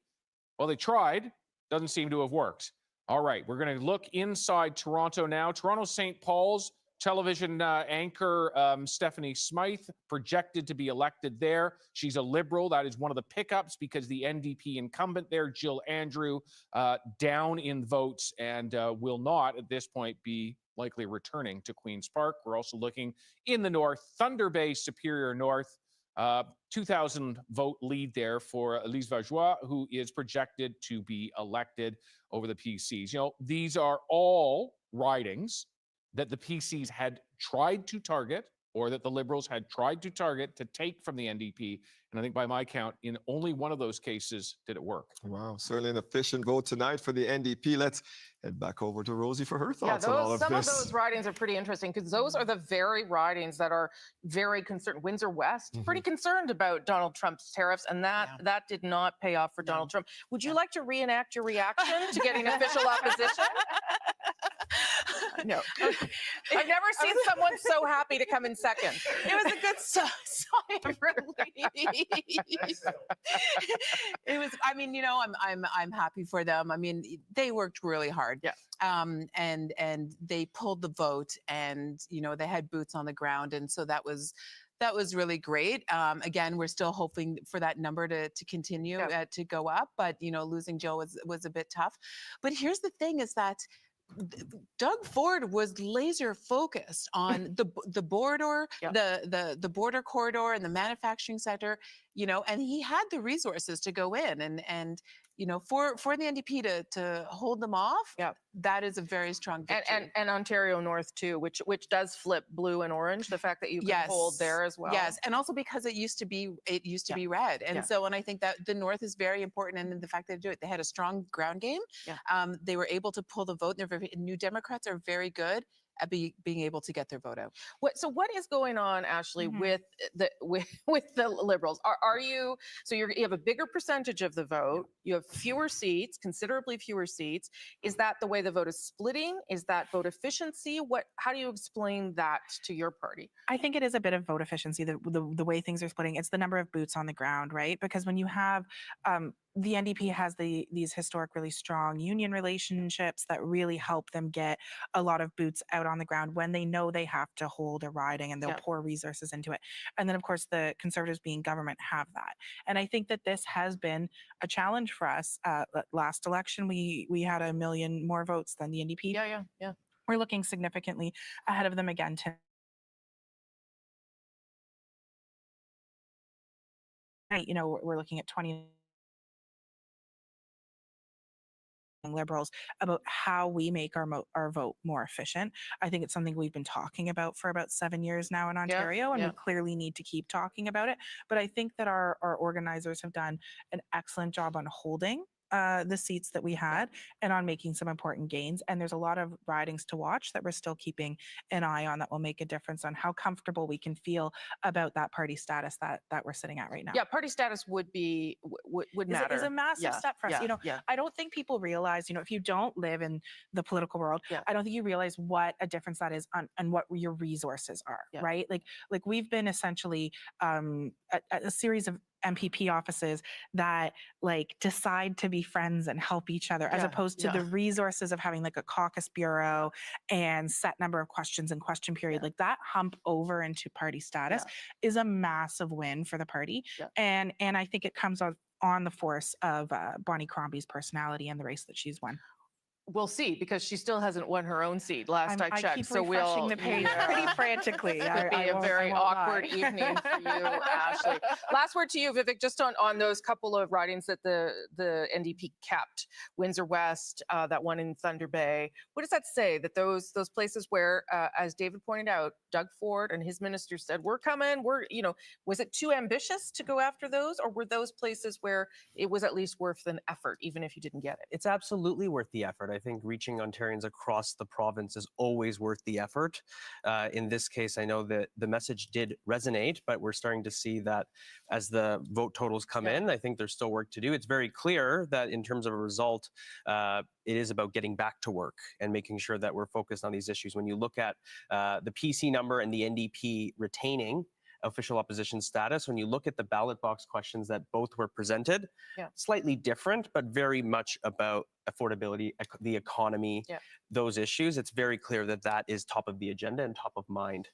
Well, they tried. Doesn't seem to have worked. All right, we're going to look inside Toronto now. Toronto St. Paul's television anchor Stephanie Smythe, projected to be elected there. She's a Liberal. That is one of the pickups because the NDP incumbent there, Jill Andrew, down in votes and will not at this point be likely returning to Queen's Park. We're also looking in the north, Thunder Bay, Superior North. 2,000 vote lead there for Elise Vajoie, who is projected to be elected over the PCs. These are all ridings that the PCs had tried to target, or that the Liberals had tried to target to take from the NDP. And I think by my count, in only one of those cases did it work. Wow, certainly an efficient vote tonight for the NDP. Let's head back over to Rosie for her thoughts on all of some this. of those ridings are pretty interesting because those are the very ridings that are very concerned. Windsor West, pretty concerned about Donald Trump's tariffs, and that did not pay off for Donald Trump. Would you like to reenact your reaction to getting official opposition? No. I've never seen someone so happy to come in second. It was a good sigh of relief. It was. I mean, you know, I'm happy for them. I mean, they worked really hard. Yeah. And they pulled the vote, and you know, they had boots on the ground, and so that was really great. Again, we're still hoping for that number to continue to go up, but you know, losing Jill was a bit tough. But here's the thing: is that Doug Ford was laser focused on the border, the border corridor, and the manufacturing sector. You know, and he had the resources to go in, and you know, for the NDP to hold them off, that is a very strong victory. And Ontario North too, which does flip blue and orange. The fact that you can hold there as well. Yes, and also because it used to be red, and so and I think that the North is very important, and the fact that they do it, they had a strong ground game. They were able to pull the vote. New Democrats are very good at being able to get their vote out. So what is going on, Ashley, with the Liberals? Are you you have a bigger percentage of the vote? You have fewer seats, considerably fewer seats. Is that the way the vote is splitting? Is that vote efficiency? How do you explain that to your party? I think it is a bit of vote efficiency, the way things are splitting. It's the number of boots on the ground, right? Because when you have the NDP has these historic, really strong union relationships that really help them get a lot of boots out on the ground when they know they have to hold a riding, and they'll pour resources into it. And then, of course, the Conservatives being government have that. And I think that this has been a challenge for us. Last election, we had 1 million more votes than the NDP. Yeah. We're looking significantly ahead of them again tonight. You know, we're looking at 20 Liberals about how we make our vote more efficient. I think it's something we've been talking about for about 7 years now in Ontario, and we clearly need to keep talking about it. But I think that our organizers have done an excellent job on holding the seats that we had and on making some important gains. And there's a lot of ridings to watch that we're still keeping an eye on that will make a difference on how comfortable we can feel about that party status that we're sitting at right now. Yeah, party status would matter. Is a massive step for us. You know, I don't think people realize, you know, if you don't live in the political world, I don't think you realize what a difference that is on what your resources are, right? Like we've been essentially a series of MPP offices that like decide to be friends and help each other, as opposed to the resources of having like a caucus bureau and set number of questions and question period. Like that hump over into party status is a massive win for the party. And I think it comes on the force of Bonnie Crombie's personality and the race that she's won. We'll see, because she still hasn't won her own seat. Last I checked, keep so refreshing the page pretty frantically. It'd be a very awkward evening for you, Ashley. Last word to you, Vivek, just on those couple of ridings that the NDP kept, Windsor West, that one in Thunder Bay. What does that say? That those places where, as David pointed out, Doug Ford and his ministers said, "We're coming." Was it too ambitious to go after those, or were those places where it was at least worth an effort, even if you didn't get it? It's absolutely worth the effort. I think reaching Ontarians across the province is always worth the effort. In this case, I know that the message did resonate, but we're starting to see that as the vote totals come in, I think there's still work to do. It's very clear that in terms of a result, it is about getting back to work and making sure that we're focused on these issues. When you look at the PC number and the NDP retaining official opposition status, when you look at the ballot box questions that both were presented, slightly different, but very much about affordability, the economy, those issues. It's very clear that that is top of the agenda and top of mind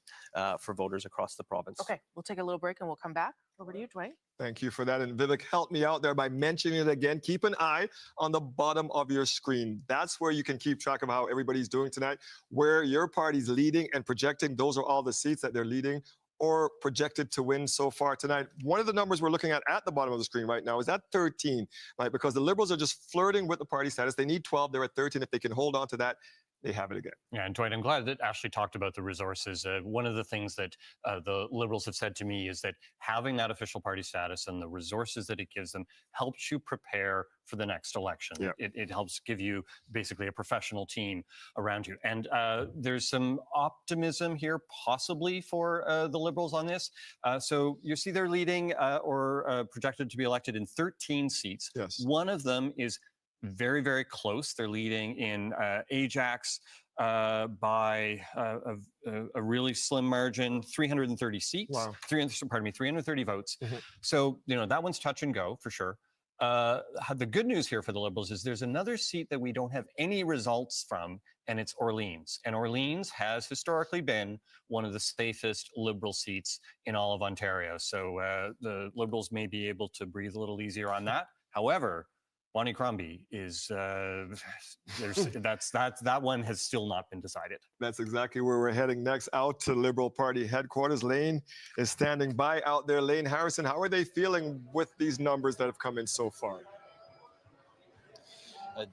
for voters across the province. Okay, we'll take a little break and we'll come back. Over to you, Dwight. Thank you for that. And Vivek, help me out there by mentioning it again. Keep an eye on the bottom of your screen. That's where you can keep track of how everybody's doing tonight, where your party's leading and projecting. Those are all the seats that they're leading or projected to win so far tonight. One of the numbers we're looking at the bottom of the screen right now is at 13, right? Because the Liberals are just flirting with the party status. They need 12. They're at 13. If they can hold on to that, they have it again. Yeah, and Dwight, I'm glad that Ashley talked about the resources. One of the things that the Liberals have said to me is that having that official party status and the resources that it gives them helps you prepare for the next election. Yeah. It helps give you basically a professional team around you. And there's some optimism here possibly for the Liberals on this. So you see they're leading or projected to be elected in 13 seats. Yes. One of them is very, very close. They're leading in Ajax, by a really slim margin, 330 seats. Wow. 330 votes. Mhm. So, that one's touch and go for sure. The good news here for the Liberals is there's another seat that we don't have any results from, and it's Orleans. And Orleans has historically been one of the safest Liberal seats in all of Ontario. So the Liberals may be able to breathe a little easier on that. However, Bonnie Crombie is that one has still not been decided. That's exactly where we're heading next, out to Liberal Party headquarters. Lane is standing by out there. Lane Harrison, how are they feeling with these numbers that have come in so far?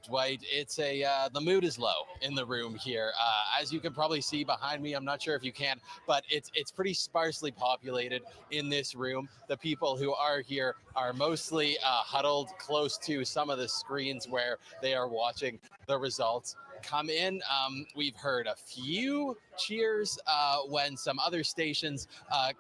Dwight, it's the mood is low in the room here. As you can probably see behind me, I'm not sure if you can, but it's pretty sparsely populated in this room. The people who are here are mostly huddled close to some of the screens where they are watching the results come in. We've heard a few cheers when some other stations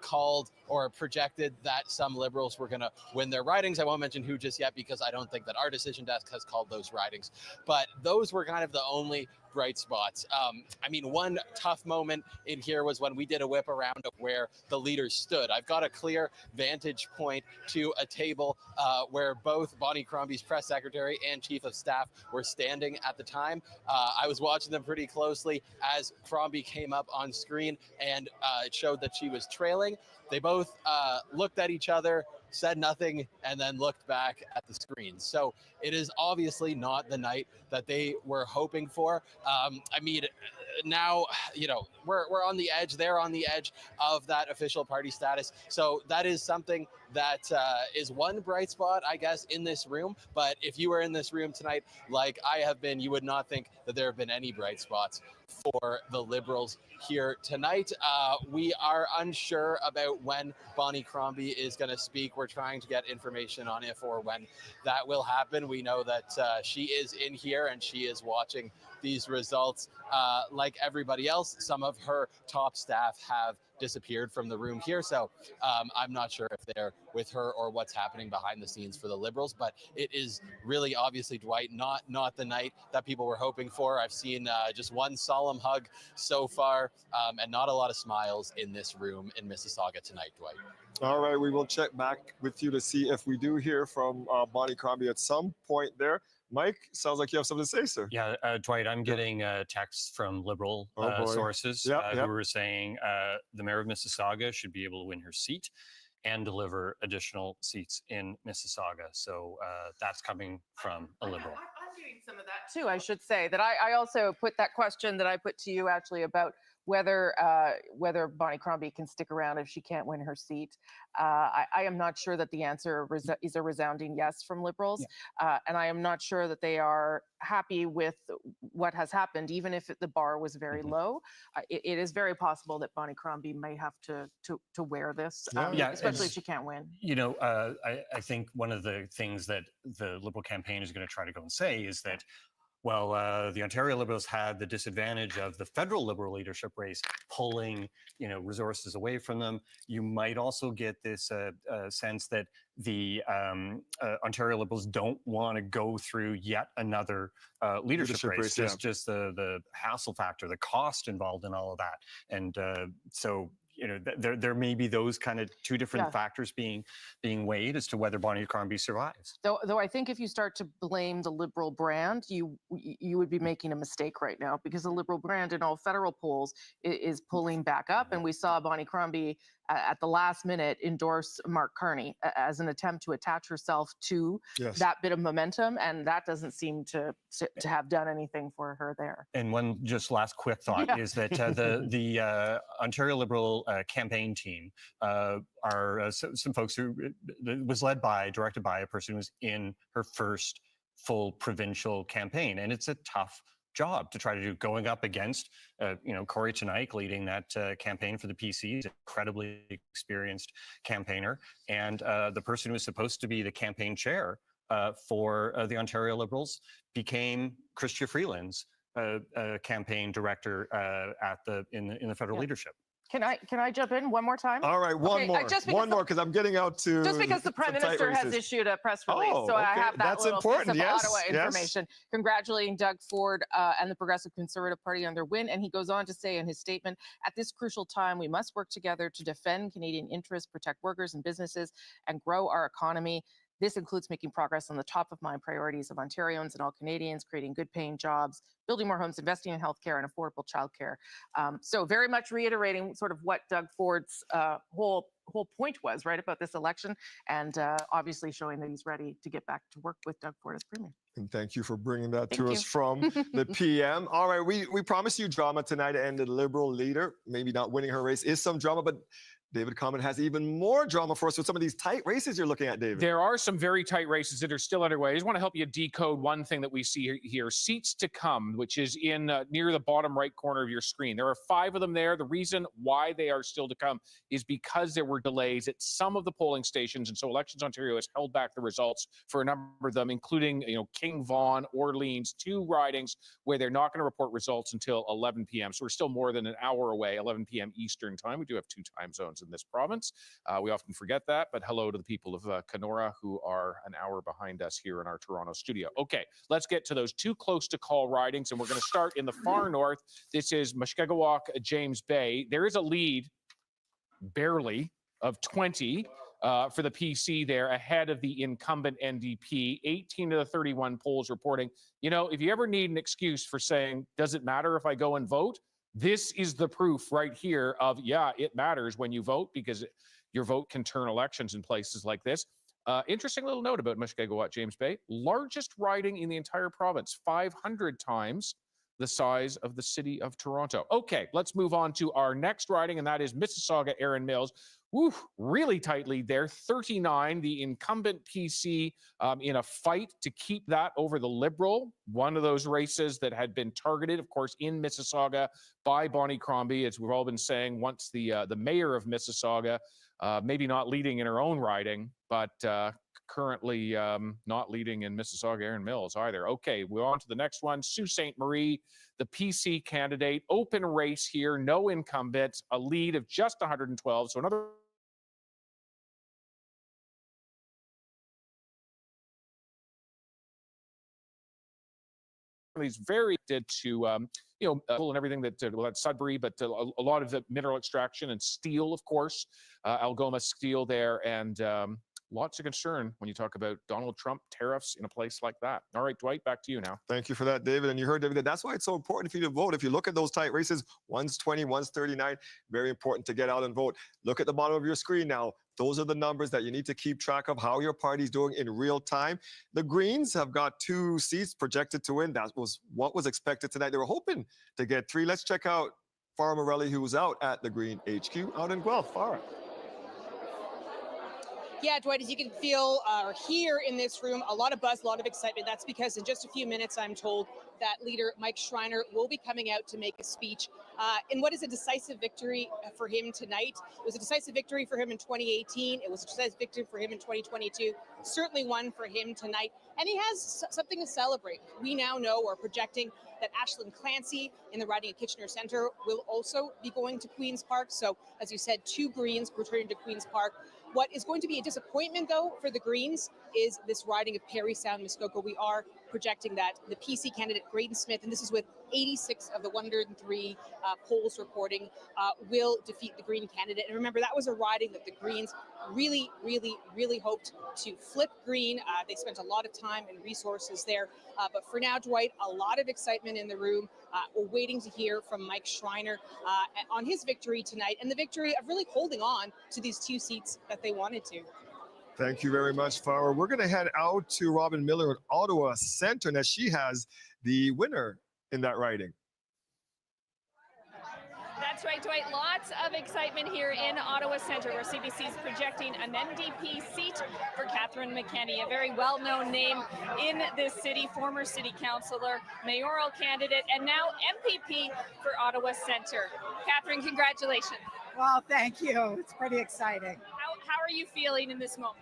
called or projected that some Liberals were going to win their ridings. I won't mention who just yet because I don't think that our decision desk has called those ridings. But those were kind of the only bright spots. I mean, one tough moment in here was when we did a whip around of where the leaders stood. I've got a clear vantage point to a table where both Bonnie Crombie's press secretary and chief of staff were standing at the time. I was watching them pretty closely as Crombie came up on screen, and it showed that she was trailing. They both looked at each other, said nothing, and then looked back at the screen. So it is obviously not the night that they were hoping for. I mean, now, we're on the edge. They're on the edge of that official party status. So that is something that is one bright spot, I guess, in this room. But if you were in this room tonight, like I have been, you would not think that there have been any bright spots for the Liberals here tonight. We are unsure about when Bonnie Crombie is going to speak. We're trying to get information on if or when that will happen. We know that she is in here and she is watching these results. Like everybody else, some of her top staff have disappeared from the room here. So I'm not sure if they're with her or what's happening behind the scenes for the Liberals, but it is really obviously, Dwight, not the night that people were hoping for. I've seen just one solemn hug so far and not a lot of smiles in this room in Mississauga tonight, Dwight. All right, we will check back with you to see if we do hear from Bonnie Crombie at some point there. Mike, sounds like you have something to say, sir. Yeah, Dwight, I'm getting texts from Liberal sources who are saying the mayor of Mississauga should be able to win her seat and deliver additional seats in Mississauga. So that's coming from a Liberal. I'm doing some of that too, I should say. That I also put that question that I put to you actually about whether Bonnie Crombie can stick around if she can't win her seat. I am not sure that the answer is a resounding yes from Liberals. Yeah. And I am not sure that they are happy with what has happened, even if the bar was very low. It is very possible that Bonnie Crombie may have to wear this, especially if she can't win. I think one of the things that the Liberal campaign is going to try to go and say is that, well, the Ontario Liberals had the disadvantage of the federal Liberal leadership race pulling, resources away from them. You might also get this sense that the Ontario Liberals don't want to go through yet another leadership race. Just the hassle factor, the cost involved in all of that, and so. There may be those kind of two different factors being weighed as to whether Bonnie Crombie survives. Though I think if you start to blame the Liberal brand, you would be making a mistake right now, because the Liberal brand in all federal polls is pulling back up, and we saw Bonnie Crombie at the last minute endorse Mark Carney as an attempt to attach herself to that bit of momentum, and that doesn't seem to have done anything for her there. And one just last quick thought is that the Ontario Liberal campaign team are some folks who was directed by a person who was in her first full provincial campaign, and it's a tough job to try to do, going up against, Corey Teneycke leading that campaign for the PCs, incredibly experienced campaigner, and the person who was supposed to be the campaign chair for the Ontario Liberals became Chrystia Freeland's campaign director in the federal leadership. Can I jump in one more time? All right, one Okay, more. One more, because I'm getting out to Just because the Prime some tight Minister has races. issued a press release, Oh, so I okay. have that That's little important. piece of Yes, Ottawa yes. information, congratulating Doug Ford and the Progressive Conservative Party on their win. And he goes on to say in his statement, at this crucial time, we must work together to defend Canadian interests, protect workers and businesses, and grow our economy. This includes making progress on the top of mind priorities of Ontarians and all Canadians, creating good paying jobs, building more homes, investing in healthcare and affordable childcare. So very much reiterating sort of what Doug Ford's whole point was, right, about this election, and obviously showing that he's ready to get back to work with Doug Ford as Premier. And thank you for bringing that Thank to you. us from the PM. All right, we promised you drama tonight, and the Liberal leader, maybe not winning her race, is some drama, but David Common has even more drama for us with some of these tight races you're looking at, David. There are some very tight races that are still underway. I just want to help you decode one thing that we see here. Seats to come, which is in near the bottom right corner of your screen. There are 5 of them there. The reason why they are still to come is because there were delays at some of the polling stations. And so Elections Ontario has held back the results for a number of them, including King Vaughan, Orleans, 2 ridings where they're not going to report results until 11 p.m. So we're still more than an hour away, 11 p.m. Eastern time. We do have 2 time zones in this province. We often forget that, but hello to the people of Kenora who are an hour behind us here in our Toronto studio. Okay, let's get to those 2 close to call ridings, and we're going to start in the far north. This is Mushkegowuk, James Bay. There is a lead, barely, of 20 for the PC there, ahead of the incumbent NDP. 18 of the 31 polls reporting. If you ever need an excuse for saying, does it matter if I go and vote? This is the proof right here of, yeah, it matters when you vote, because your vote can turn elections in places like this. Interesting little note about Mushkegowuk, James Bay. Largest riding in the entire province, 500 times the size of the city of Toronto. Okay, let's move on to our next riding, and that is Mississauga, Erin Mills. Woo, really tight lead there, 39. The incumbent PC in a fight to keep that over the Liberal. One of those races that had been targeted, of course, in Mississauga by Bonnie Crombie, as we've all been saying, once the mayor of Mississauga, maybe not leading in her own riding, but currently not leading in Mississauga, Erin Mills either. Okay, we're on to the next one. Sault Ste. Marie, the PC candidate, open race here, no incumbent, a lead of just 112. So another these very did to and everything that Sudbury, but a lot of the mineral extraction and steel, of course, Algoma steel there, and lots of concern when you talk about Donald Trump tariffs in a place like that. All right, Dwight, back to you now. Thank you for that, David. And you heard, David, that's why it's so important for you to vote. If you look at those tight races, one's 20, one's 39, very important to get out and vote. Look at the bottom of your screen now. Those are the numbers that you need to keep track of, how your party's doing in real time. The Greens have got 2 seats projected to win. That was what was expected tonight. They were hoping to get 3. Let's check out Farah Morelli, who was out at the Green HQ out in Guelph. Farah. Yeah, Dwight, as you can feel or hear in this room, a lot of buzz, a lot of excitement. That's because in just a few minutes, I'm told that leader Mike Schreiner will be coming out to make a speech in what is a decisive victory for him tonight. It was a decisive victory for him in 2018. It was a decisive victory for him in 2022. Certainly one for him tonight. And he has something to celebrate. We now know, or projecting, that Ashlyn Clancy in the riding of Kitchener Centre will also be going to Queen's Park. So, as you said, 2 Greens returning to Queen's Park. What is going to be a disappointment, though, for the Greens is this riding of Parry Sound Muskoka. We are projecting that the PC candidate, Graydon Smith, and this is with 86 of the 103 polls reporting, will defeat the Green candidate. And remember, that was a riding that the Greens really, really, really hoped to flip Green. They spent a lot of time and resources there. But for now, Dwight, a lot of excitement in the room. We're waiting to hear from Mike Schreiner on his victory tonight, and the victory of really holding on to these 2 seats that they wanted to. Thank you very much, Farah. We're going to head out to Robin Miller at Ottawa Centre, and she has the winner in that riding. That's right, Dwight. Lots of excitement here in Ottawa Centre, where CBC is projecting an NDP seat for Catherine McKenney, a very well-known name in this city, former city councillor, mayoral candidate, and now MPP for Ottawa Centre. Catherine, congratulations. Well, thank you. It's pretty exciting. How are you feeling in this moment?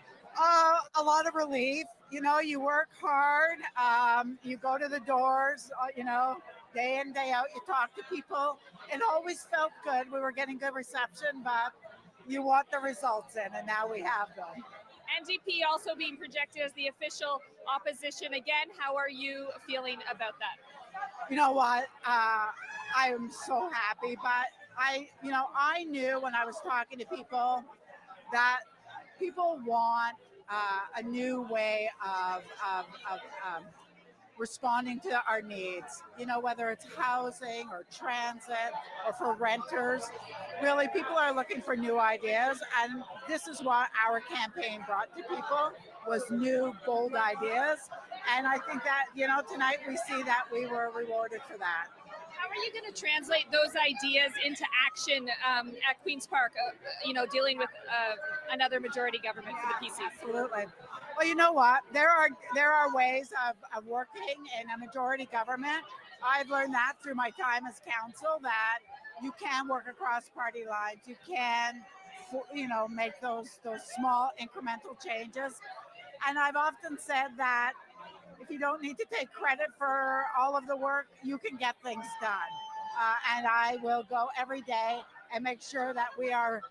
A lot of relief. You know, you work hard. You go to the doors. Day in, day out, you talk to people. It always felt good. We were getting good reception, but you want the results in, and now we have them. NDP also being projected as the official opposition again. How are you feeling about that? You know what? I am so happy, but I knew when I was talking to people that people want a new way of responding to our needs, whether it's housing or transit or for renters. Really, people are looking for new ideas, and this is what our campaign brought to people, was new, bold ideas. And I think that, tonight we see that we were rewarded for that. How are you going to translate those ideas into action at Queen's Park, dealing with another majority government for the PC? Absolutely. Well, you know what? There are ways of working in a majority government. I've learned that through my time as council, that you can work across party lines. You can, make those small incremental changes. And I've often said that if you don't need to take credit for all of the work, you can get things done. And I will go every day and make sure that we are,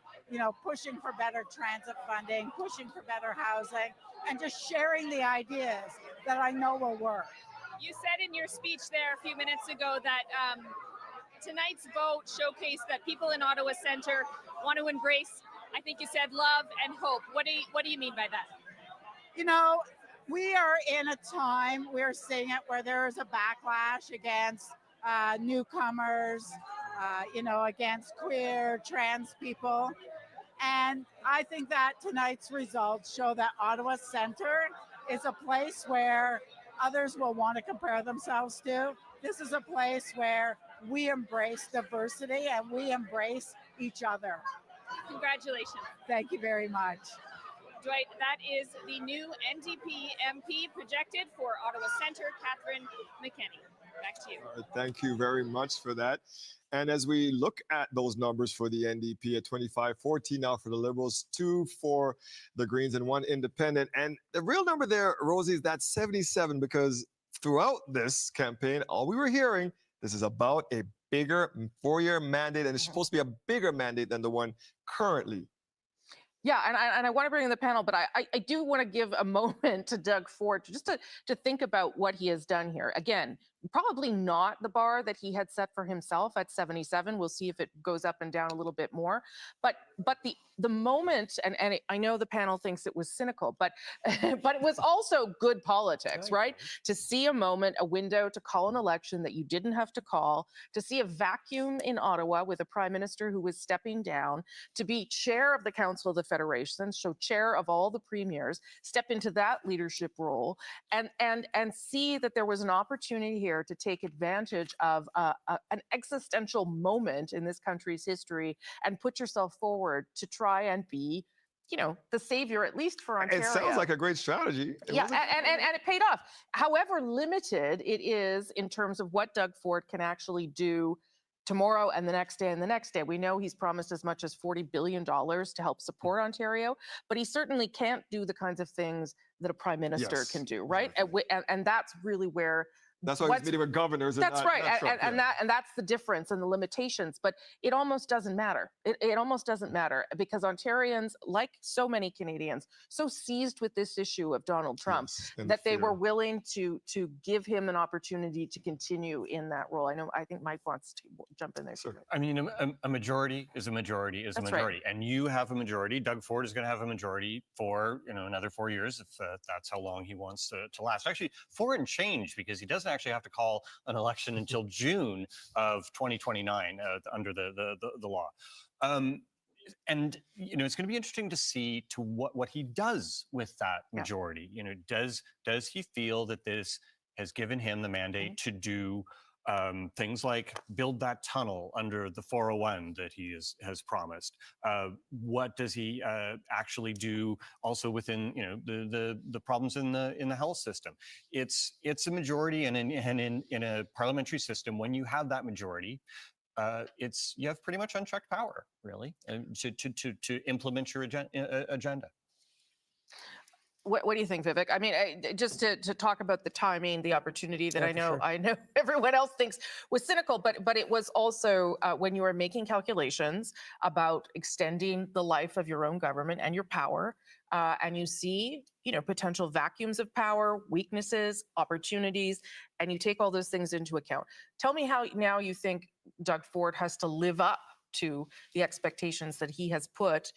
pushing for better transit funding, pushing for better housing, and just sharing the ideas that I know will work. You said in your speech there a few minutes ago that tonight's vote showcased that people in Ottawa Centre want to embrace, I think you said, love and hope. What do you mean by that? We are in a time, we're seeing it, where there is a backlash against newcomers, against queer, trans people. And I think that tonight's results show that Ottawa Centre is a place where others will want to compare themselves to. This is a place where we embrace diversity and we embrace each other. Congratulations. Thank you very much. Dwight, that is the new NDP MP projected for Ottawa Centre, Catherine McKenney. Back to you. All right, thank you very much for that. And as we look at those numbers for the NDP at 25, 14 now for the Liberals, 2 for the Greens, and 1 independent. And the real number there, Rosie, is that 77, because throughout this campaign, all we were hearing, this is about a bigger 4-year mandate, and it's supposed to be a bigger mandate than the one currently. Yeah, and I want to bring in the panel, but I do want to give a moment to Doug Ford just to think about what he has done here. Again, probably not the bar that he had set for himself at 77. We'll see if it goes up and down a little bit more. But the moment, and I know the panel thinks it was cynical, but but it was also good politics, right? To see a moment, a window to call an election that you didn't have to call, to see a vacuum in Ottawa with a prime minister who was stepping down, to be chair of the Council of the Federation, so chair of all the premiers, step into that leadership role, and see that there was an opportunity here to take advantage of an existential moment in this country's history and put yourself forward to try and be, the savior, at least for Ontario. It sounds like a great strategy. Yeah, and it paid off. However limited it is in terms of what Doug Ford can actually do tomorrow and the next day and the next day. We know he's promised as much as $40 billion to help support Ontario, but he certainly can't do the kinds of things that a prime minister can do, right? Exactly. And that's really where That's why he's meeting with governors. That's right, and that's the difference and the limitations. But it almost doesn't matter. It almost doesn't matter, because Ontarians, like so many Canadians, so seized with this issue of Donald Trump that they were willing to give him an opportunity to continue in that role. I think Mike wants to jump in there. Sure. I mean, a majority is a majority is a majority, and you have a majority. Doug Ford is going to have a majority for another 4 years, if that's how long he wants to last. Actually, 4 and change, because he doesn't actually have to call an election until June of 2029 under the law. And it's going to be interesting to see to what he does with that majority. Does he feel that this has given him the mandate to do things like build that tunnel under the 401 that he has promised? What does he actually do also within the problems in the health system? It's a majority, and in a parliamentary system, when you have that majority, you have pretty much unchecked power, really, to implement your agenda. What do you think, Vivek? I mean, just to talk about the timing, the opportunity that Yeah, I for know, sure. I know everyone else thinks was cynical, but it was also when you are making calculations about extending the life of your own government and your power, and you see, potential vacuums of power, weaknesses, opportunities, and you take all those things into account. Tell me how now you think Doug Ford has to live up to the expectations that he has put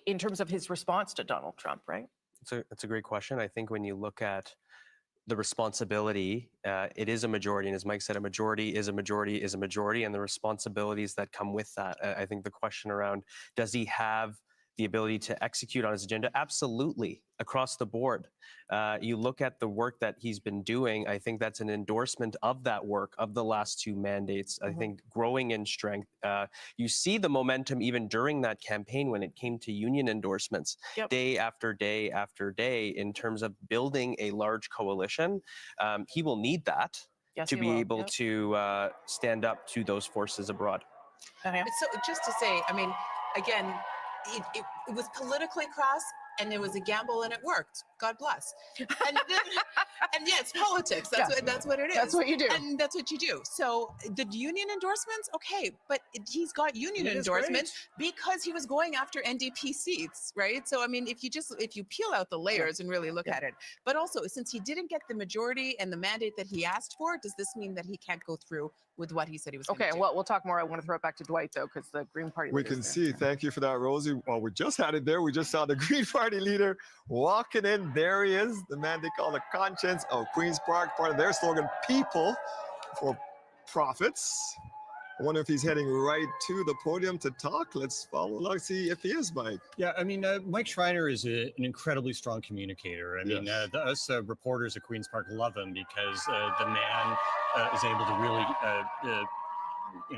in terms of his response to Donald Trump, right? It's a great question. I think when you look at the responsibility, it is a majority. And as Mike said, a majority is a majority is a majority, and the responsibilities that come with that. I think the question around, does he have the ability to execute on his agenda? Absolutely, across the board. You look at the work that he's been doing, I think that's an endorsement of that work, of the last two mandates. I think growing in strength. You see the momentum even during that campaign when it came to union endorsements, day after day after day, in terms of building a large coalition. He will need that to be able to stand up to those forces abroad. So just to say, I mean, again, it was politically cross and it was a gamble and it worked. God bless. And yeah, it's politics. That's what it is. That's what you do. And that's what you do. So the union endorsements, okay, but he's got union endorsements because he was going after NDP seats, right? So I mean, if you peel out the layers and really look at it, but also since he didn't get the majority and the mandate that he asked for, does this mean that he can't go through with what he said he was going to do? Okay, well, we'll talk more. I want to throw it back to Dwight, though, because the Green Party We leader's can there. see. Thank you for that, Rosie. Well, we just had it there. We just saw the Green Party leader walking in. There he is, the man they call the conscience of Queen's Park, part of their slogan, People for Profits. I wonder if he's heading right to the podium to talk. Let's follow along, see if he is, Mike. Yeah, I mean, Mike Schreiner is an incredibly strong communicator. I mean, us reporters at Queen's Park love him because the man is able to really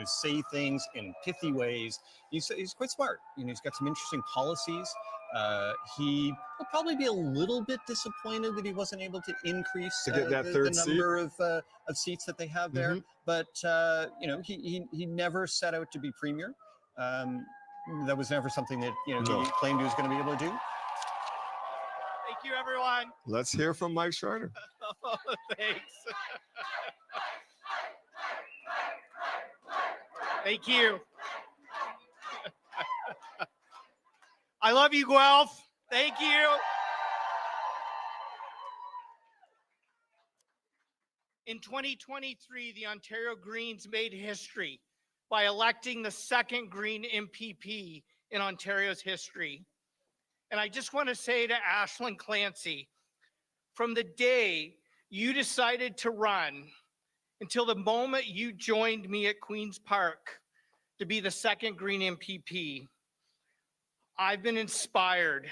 say things in pithy ways. He's quite smart. He's got some interesting policies. He will probably be a little bit disappointed that he wasn't able to increase To get that third the number of seats that they have there. But he never set out to be premier. That was never something that he claimed he was going to be able to do. Thank you, everyone. Let's hear from Mike Schreiner. Oh, thanks. Thank you. I love you, Guelph. Thank you. In 2023, the Ontario Greens made history by electing the second Green MPP in Ontario's history. And I just want to say to Ashland Clancy, from the day you decided to run until the moment you joined me at Queen's Park to be the second Green MPP, I've been inspired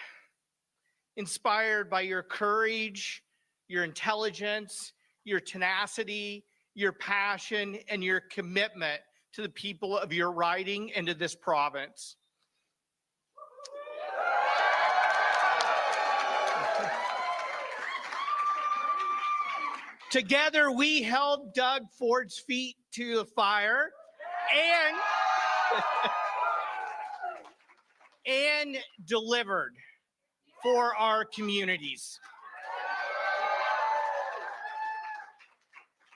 by your courage, your intelligence, your tenacity, your passion, and your commitment to the people of your riding and to this province. Together, we held Doug Ford's feet to the fire and delivered for our communities.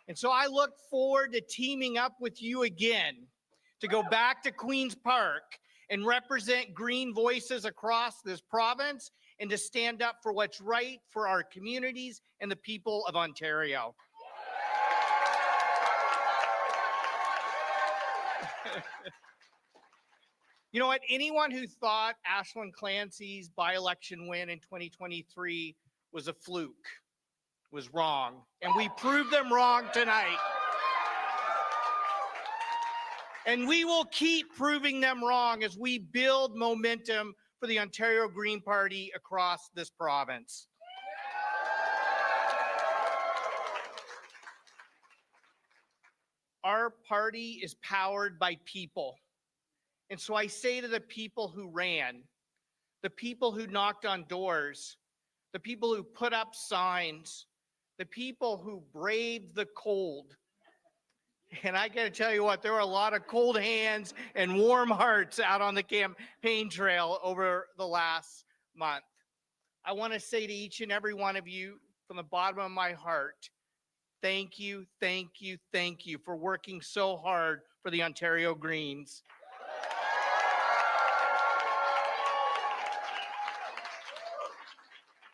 And so I look forward to teaming up with you again to go back to Queen's Park and represent Green voices across this province and to stand up for what's right for our communities and the people of Ontario. You know what? Anyone who thought Ashland Clancy's by-election win in 2023 was a fluke was wrong. And we proved them wrong tonight. And we will keep proving them wrong as we build momentum for the Ontario Green Party across this province. Our party is powered by people. And so I say to the people who ran, the people who knocked on doors, the people who put up signs, the people who braved the cold. And I got to tell you what, there were a lot of cold hands and warm hearts out on the campaign trail over the last month. I want to say to each and every one of you from the bottom of my heart, thank you, thank you, thank you for working so hard for the Ontario Greens.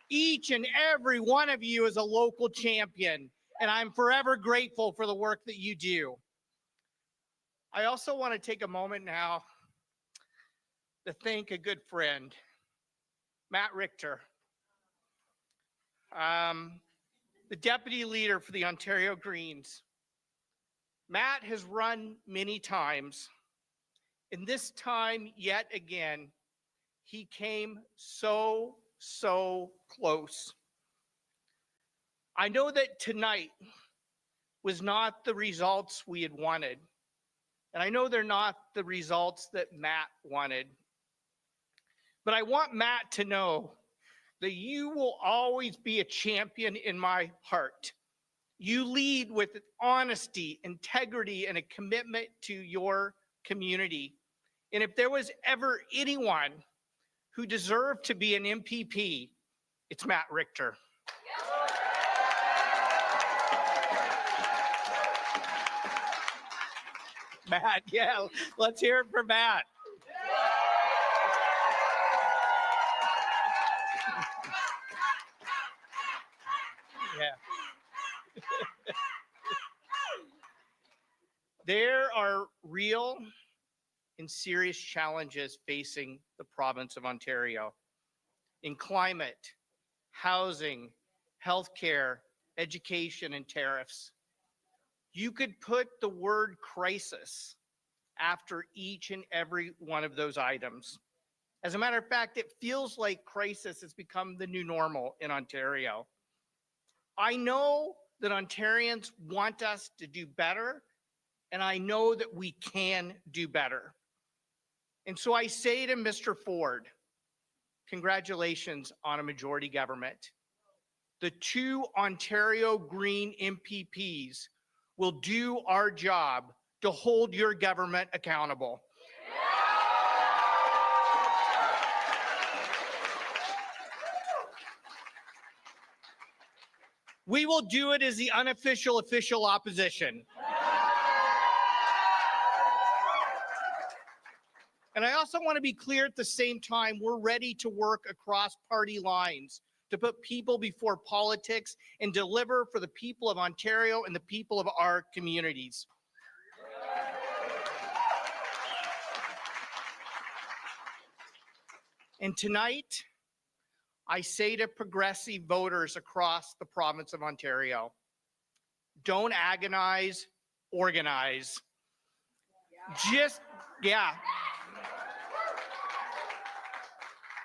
Each and every one of you is a local champion, and I'm forever grateful for the work that you do. I also want to take a moment now to thank a good friend, Matt Richter, the deputy leader for the Ontario Greens. Matt has run many times, and this time yet again, he came so close. I know that tonight was not the results we had wanted, and I know they're not the results that Matt wanted. But I want Matt to know that you will always be a champion in my heart. You lead with honesty, integrity, and a commitment to your community. And if there was ever anyone who deserved to be an MPP, it's Matt Richter. Matt, yeah, let's hear it for Matt. Yeah. There are real and serious challenges facing the province of Ontario in climate, housing, healthcare, education, and tariffs. You could put the word crisis after each and every one of those items. As a matter of fact, it feels like crisis has become the new normal in Ontario. I know that Ontarians want us to do better, and I know that we can do better. And so I say to Mr. Ford, congratulations on a majority government. The 2 Ontario Green MPPs will do our job to hold your government accountable. We will do it as the unofficial official opposition. And I also want to be clear at the same time, we're ready to work across party lines to put people before politics and deliver for the people of Ontario and the people of our communities. And tonight, I say to progressive voters across the province of Ontario, don't agonize, organize.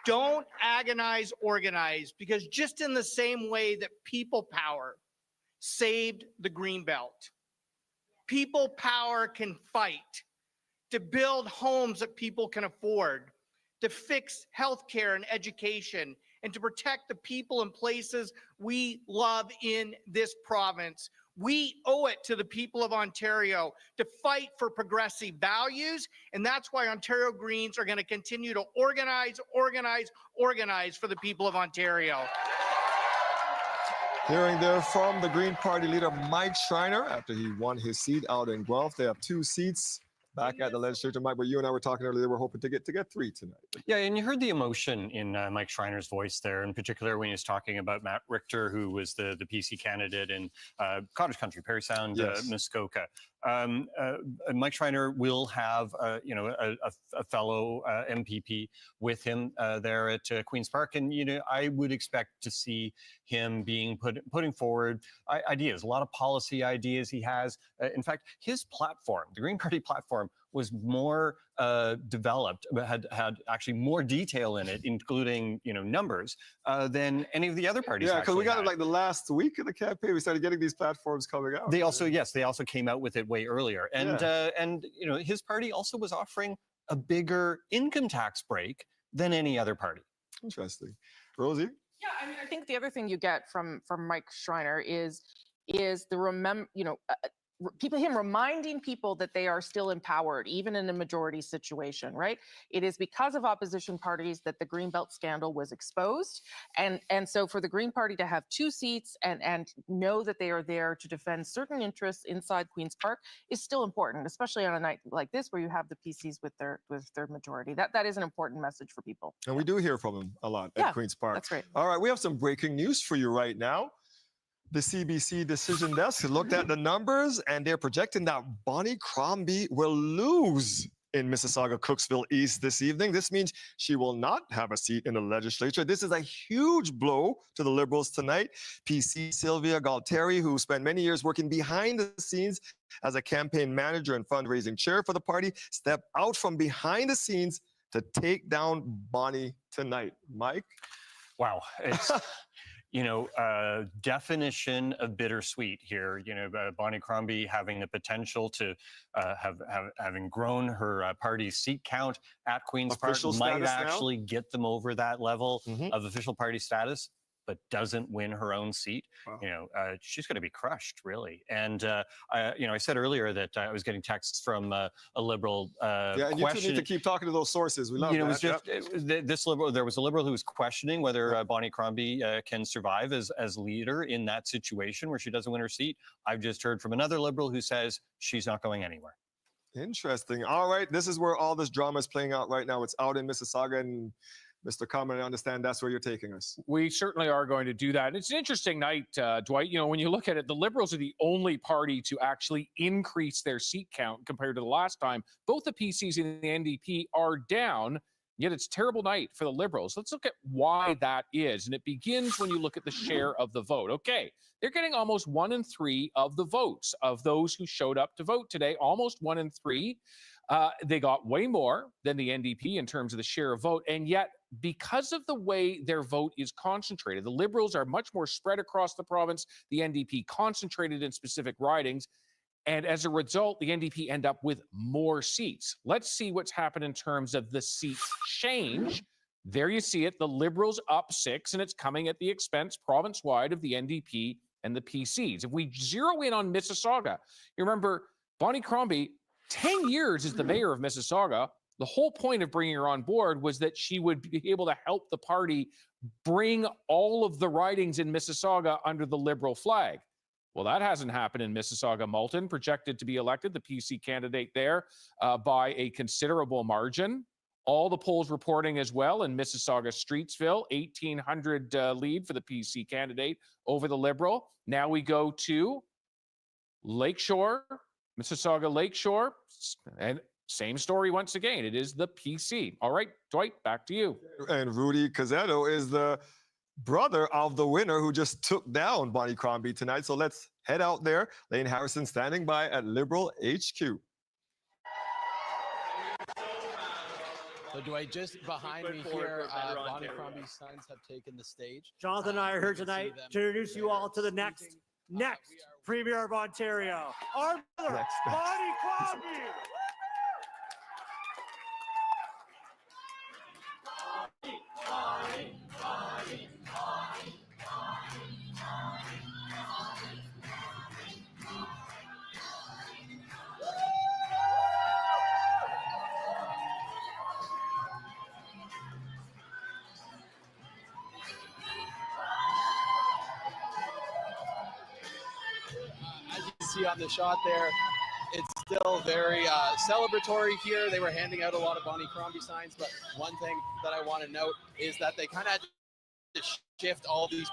Don't agonize, organize, because just in the same way that people power saved the Greenbelt, people power can fight to build homes that people can afford, to fix healthcare and education, and to protect the people and places we love in this province. We owe it to the people of Ontario to fight for progressive values, and that's why Ontario Greens are going to continue to organize for the people of Ontario. Hearing there from the Green Party leader, Mike Schreiner, after he won his seat out in Guelph. They have 2 seats back at the legislature, Mike, but you and I were talking earlier, we're hoping to get 3 tonight. Yeah, and you heard the emotion in Mike Schreiner's voice there, in particular when he was talking about Matt Richter, who was the PC candidate in Cottage Country, Parry Sound, Yes. Muskoka. Mike Schreiner will have, a fellow MPP with him there at Queen's Park, and I would expect to see him putting forward ideas, a lot of policy ideas he has. In fact, his platform, the Green Party platform, was more developed, had actually more detail in it, including numbers, than any of the other parties. Yeah, because we got had. it like the last week of the campaign. We started getting these platforms coming out. They also came out with it way earlier, and his party also was offering a bigger income tax break than any other party. Interesting, Rosie. Yeah, I mean, I think the other thing you get from Mike Schreiner is the him reminding people that they are still empowered, even in a majority situation, right? It is because of opposition parties that the Greenbelt scandal was exposed. And so for the Green Party to have 2 seats and know that they are there to defend certain interests inside Queen's Park is still important, especially on a night like this where you have the PCs with their majority. That is an important message for people. And we do hear from him a lot at Queen's Park. That's right. All right, we have some breaking news for you right now. The CBC Decision Desk looked at the numbers, and they're projecting that Bonnie Crombie will lose in Mississauga Cooksville East this evening. This means she will not have a seat in the legislature. This is a huge blow to the Liberals tonight. PC Sylvia Galtieri, who spent many years working behind the scenes as a campaign manager and fundraising chair for the party, stepped out from behind the scenes to take down Bonnie tonight. Mike? Wow. It's... definition of bittersweet here. Bonnie Crombie having the potential to having grown her party's seat count at Queen's Park might actually get them over that level of official party status, but doesn't win her own seat. Wow. She's going to be crushed, really. And I said earlier that I was getting texts from a Liberal. Yeah, and you two need to keep talking to those sources. We love that. This Liberal. There was a Liberal who was questioning whether Bonnie Crombie can survive as leader in that situation where she doesn't win her seat. I've just heard from another Liberal who says she's not going anywhere. Interesting. All right, this is where all this drama is playing out right now. It's out in Mississauga, and Mr. Common, I understand that's where you're taking us. We certainly are going to do that. It's an interesting night, Dwight. When you look at it, the Liberals are the only party to actually increase their seat count compared to the last time. Both the PCs and the NDP are down, yet it's a terrible night for the Liberals. Let's look at why that is. And it begins when you look at the share of the vote. Okay, they're getting almost 1 in 3 of the votes of those who showed up to vote today, almost 1 in 3. They got way more than the NDP in terms of the share of vote, and yet because of the way their vote is concentrated, the Liberals are much more spread across the province, the NDP concentrated in specific ridings, and as a result, the NDP end up with more seats. Let's see what's happened in terms of the seat change. There you see it, the Liberals up 6, and it's coming at the expense province-wide of the NDP and the PCs. If we zero in on Mississauga, you remember Bonnie Crombie, 10 years as the mayor of Mississauga. The whole point of bringing her on board was that she would be able to help the party bring all of the ridings in Mississauga under the Liberal flag. Well, that hasn't happened in Mississauga. Moulton projected to be elected, the PC candidate there, by a considerable margin. All the polls reporting as well in Mississauga Streetsville, 1,800 lead for the PC candidate over the Liberal. Now we go to Lakeshore, Mississauga Lakeshore, and same story once again. It is the PC. All right, Dwight, back to you. And Rudy Cazzetto is the brother of the winner who just took down Bonnie Crombie tonight. So let's head out there. Lane Harrison standing by at Liberal HQ. So Dwight, just behind me here, Bonnie Crombie's sons have taken the stage. Jonathan and I are here tonight to introduce you all to the next Premier of Ontario, our brother, Bonnie Crombie. See on the shot there, it's still very celebratory here. They were handing out a lot of Bonnie Crombie signs, but one thing that I want to note is that they kind of had to shift all these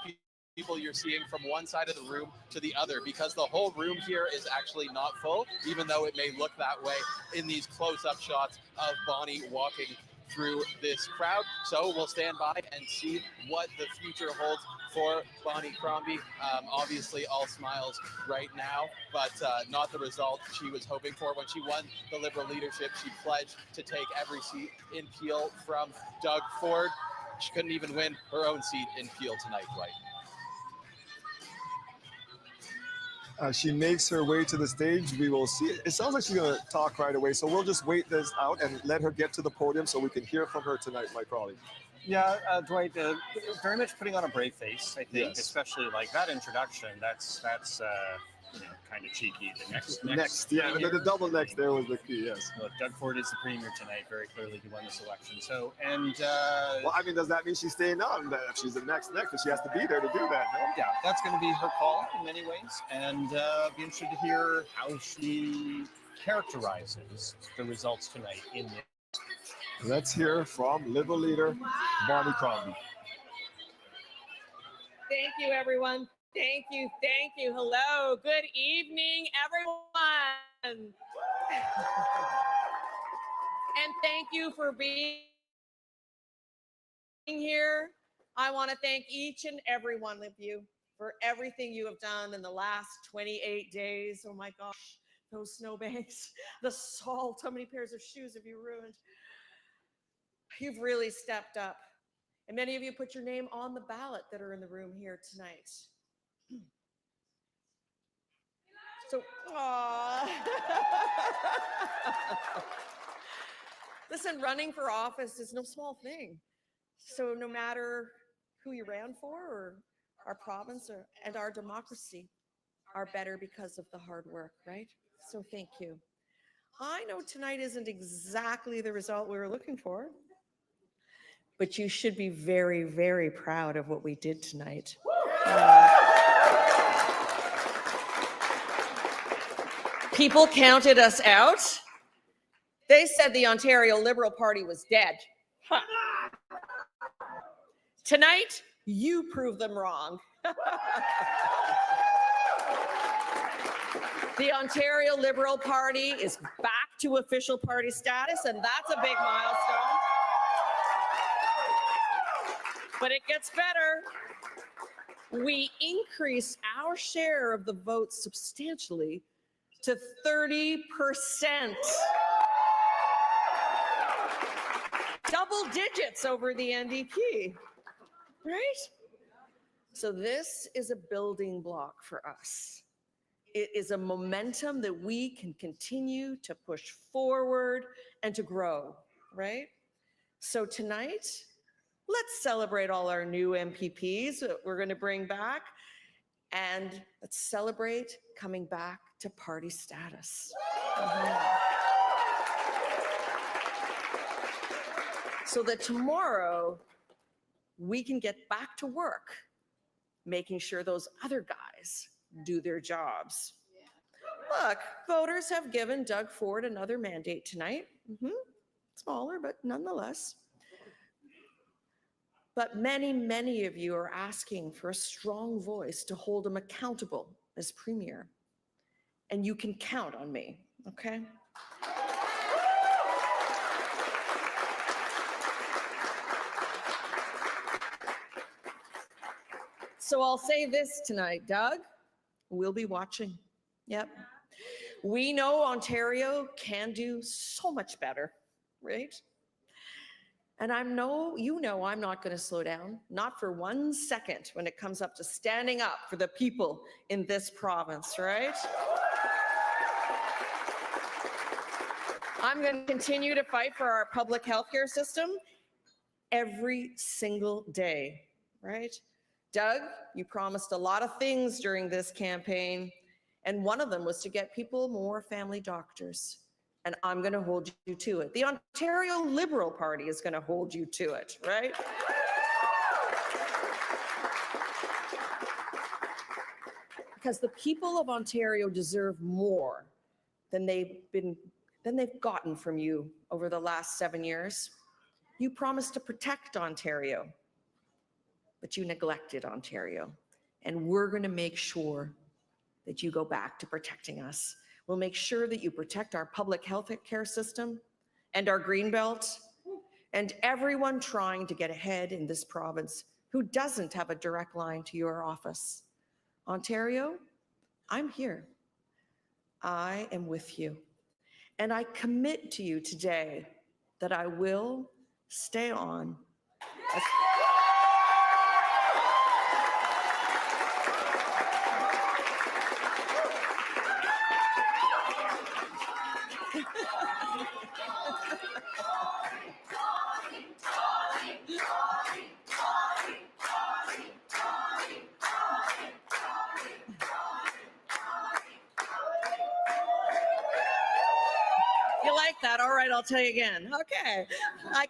people you're seeing from one side of the room to the other, because the whole room here is actually not full, even though it may look that way in these close-up shots of Bonnie walking through this crowd. So we'll stand by and see what the future holds for Bonnie Crombie. Obviously all smiles right now, but not the result she was hoping for. When she won the Liberal leadership, she pledged to take every seat in Peel from Doug Ford. She couldn't even win her own seat in Peel tonight, Dwight. She makes her way to the stage. We will see. It sounds like she's going to talk right away. So we'll just wait this out and let her get to the podium so we can hear from her tonight, Mike Crawley. Yeah, Dwight, very much putting on a brave face, I think, especially like that introduction. That's kind of cheeky. The next, Yeah, the double next there was the key, yes. Look, Doug Ford is the premier tonight. Very clearly, he won this election. So, well, I mean, does that mean she's staying on? If she's the next, but she has to be there to do that, no? Yeah, that's going to be her call in many ways. And be interested to hear how she characterizes the results tonight in this. Let's hear from Liberal leader Bonnie Crombie. Thank you, everyone. Thank you. Thank you. Hello. Good evening, everyone. And thank you for being here. I want to thank each and every one of you for everything you have done in the last 28 days. Oh my gosh, those snowbanks, the salt, how many pairs of shoes have you ruined? You've really stepped up. And many of you put your name on the ballot that are in the room here tonight. So, listen, running for office is no small thing. So no matter who you ran for, or our province and our democracy are better because of the hard work, right? So thank you. I know tonight isn't exactly the result we were looking for, but you should be very, very proud of what we did tonight. People counted us out. They said the Ontario Liberal Party was dead. Huh. Tonight, you prove them wrong. The Ontario Liberal Party is back to official party status, and that's a big milestone. But it gets better. We increased our share of the votes substantially to 30%. Double digits over the NDP, right? So this is a building block for us. It is a momentum that we can continue to push forward and to grow, right? So tonight, let's celebrate all our new MPPs that we're going to bring back, and let's celebrate coming back to party status. So that tomorrow we can get back to work, making sure those other guys do their jobs. Look, voters have given Doug Ford another mandate tonight. Smaller, but nonetheless. But many, many of you are asking for a strong voice to hold him accountable as premier. And you can count on me, okay? So I'll say this tonight, Doug, we'll be watching. Yep. We know Ontario can do so much better, right? And you know I'm not going to slow down, not for 1 second when it comes up to standing up for the people in this province, right? I'm going to continue to fight for our public healthcare system every single day, right? Doug, you promised a lot of things during this campaign, and one of them was to get people more family doctors. And I'm going to hold you to it. The Ontario Liberal Party is going to hold you to it, right? Because the people of Ontario deserve more than they've gotten from you over the last 7 years. You promised to protect Ontario, but you neglected Ontario. And we're going to make sure that you go back to protecting us. We'll make sure that you protect our public health care system and our Greenbelt and everyone trying to get ahead in this province who doesn't have a direct line to your office. Ontario, I'm here. I am with you. And I commit to you today that I will stay on. like that. All right, I'll tell you again. Okay. I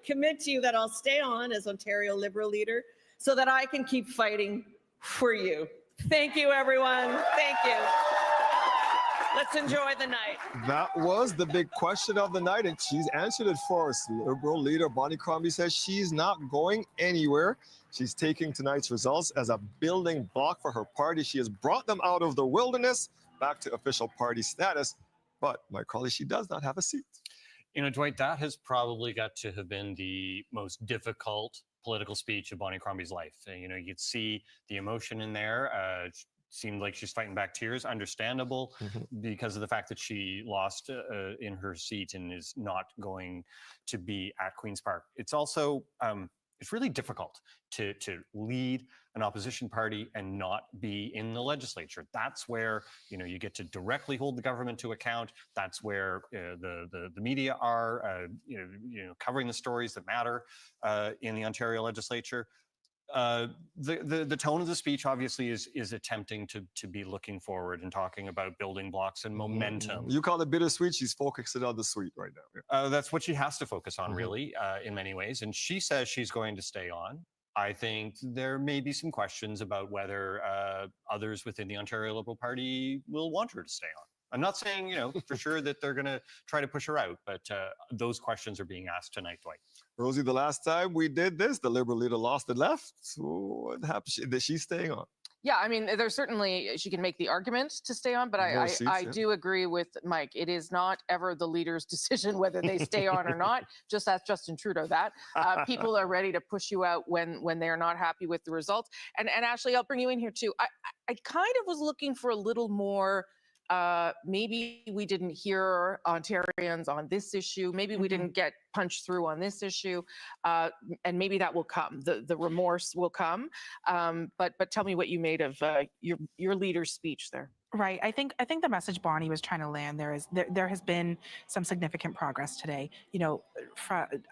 commit to you that I'll stay on as Ontario Liberal leader so that I can keep fighting for you. Thank you, everyone. Thank you. Let's enjoy the night. That was the big question of the night, and she's answered it for us. Liberal leader Bonnie Crombie says she's not going anywhere. She's taking tonight's results as a building block for her party. She has brought them out of the wilderness back to official party status. But, Mike Crawley, she does not have a seat. You know, Dwight, that has probably got to have been the most difficult political speech of Bonnie Crombie's life. You know, you could see the emotion in there. Seemed like she's fighting back tears. Understandable because of the fact that she lost in her seat and is not going to be at Queen's Park. It's also it's really difficult to lead an opposition party and not be in the legislature. That's where, you know, you get to directly hold the government to account. That's where the media are, you know, covering the stories that matter in the Ontario legislature. The tone of the speech obviously is attempting to be looking forward and talking about building blocks and momentum. You call it bittersweet. She's focusing on the sweet right now. That's what she has to focus on, really, in many ways. And she says she's going to stay on. I think there may be some questions about whether others within the Ontario Liberal Party will want her to stay on. I'm not saying, you know, for sure that they're going to try to push her out, but those questions are being asked tonight, Dwight. Rosie, the last time we did this, the Liberal leader lost and left. So what happened? Is she staying on? Yeah, I mean, there's certainly, she can make the argument to stay on, but I do agree with Mike. It is not ever the leader's decision whether they stay on or not. Just ask Justin Trudeau that. People are ready to push you out when they're not happy with the results. And Ashley, I'll bring you in here too. I kind of was looking for a little more, maybe we didn't hear Ontarians on this issue. Maybe we didn't get punched through on this issue, and maybe that will come. The remorse will come. But tell me what you made of your leader's speech there. Right. I think the message Bonnie was trying to land there is there has been some significant progress today. You know,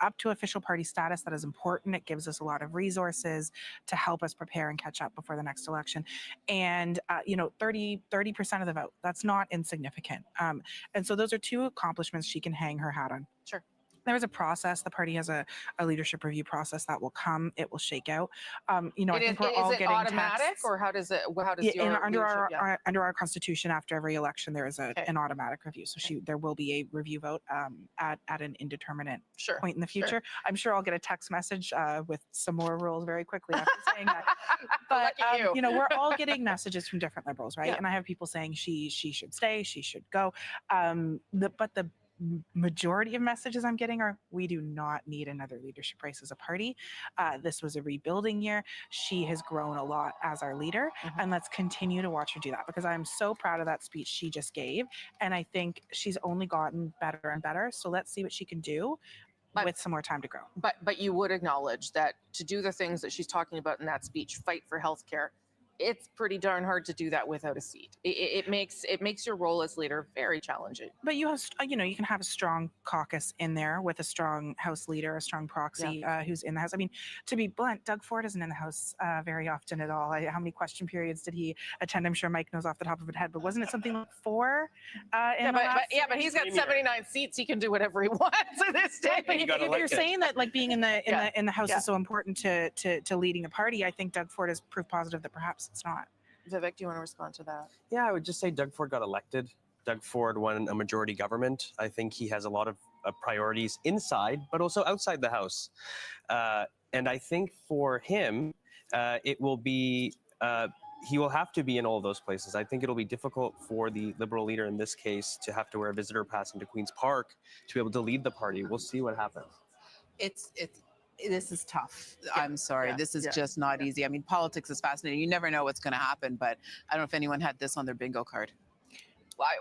up to official party status, that is important. It gives us a lot of resources to help us prepare and catch up before the next election. And you know, 30% of the vote, that's not insignificant. And so those are two accomplishments she can hang her hat on. Sure. There is a process. The party has a leadership review process that will come. It will shake out. You know, I think we're all getting automatic, texts. or how does it? How does Under our constitution, after every election, there is an automatic review. So there will be a review vote at an indeterminate point in the future. I'm sure I'll get a text message with some more rules very quickly after saying that. But you know, we're all getting messages from different Liberals, right? Yeah. And I have people saying she should stay, she should go. But the majority of messages I'm getting are, we do not need another leadership race as a party. This was a rebuilding year. She has grown a lot as our leader, and let's continue to watch her do that, because I'm so proud of that speech she just gave, and I think she's only gotten better and better. So let's see what she can do with some more time to grow. But you would acknowledge that to do the things that she's talking about in that speech, fight for healthcare, it's pretty darn hard to do that without a seat. It makes your role as leader very challenging. But you have, you know, you can have a strong caucus in there with a strong House leader, a strong proxy who's in the House. I mean, to be blunt, Doug Ford isn't in the House very often at all. How many question periods did he attend? I'm sure Mike knows off the top of his head, but wasn't it something like 4? But he's got 79 seats. He can do whatever he wants at this day. But if you're saying that, like, being in the House is so important to leading the party, I think Doug Ford has proof positive that perhaps it's not. Vivek, do you want to respond to that? Yeah, I would just say Doug Ford got elected. Doug Ford won a majority government. I think he has a lot of priorities inside, but also outside the House. And I think for him, it will be, he will have to be in all those places. I think it'll be difficult for the Liberal leader in this case to have to wear a visitor pass into Queen's Park to be able to lead the party. We'll see what happens. This is tough. I'm sorry. This is just not easy. I mean, politics is fascinating. You never know what's going to happen, but I don't know if anyone had this on their bingo card.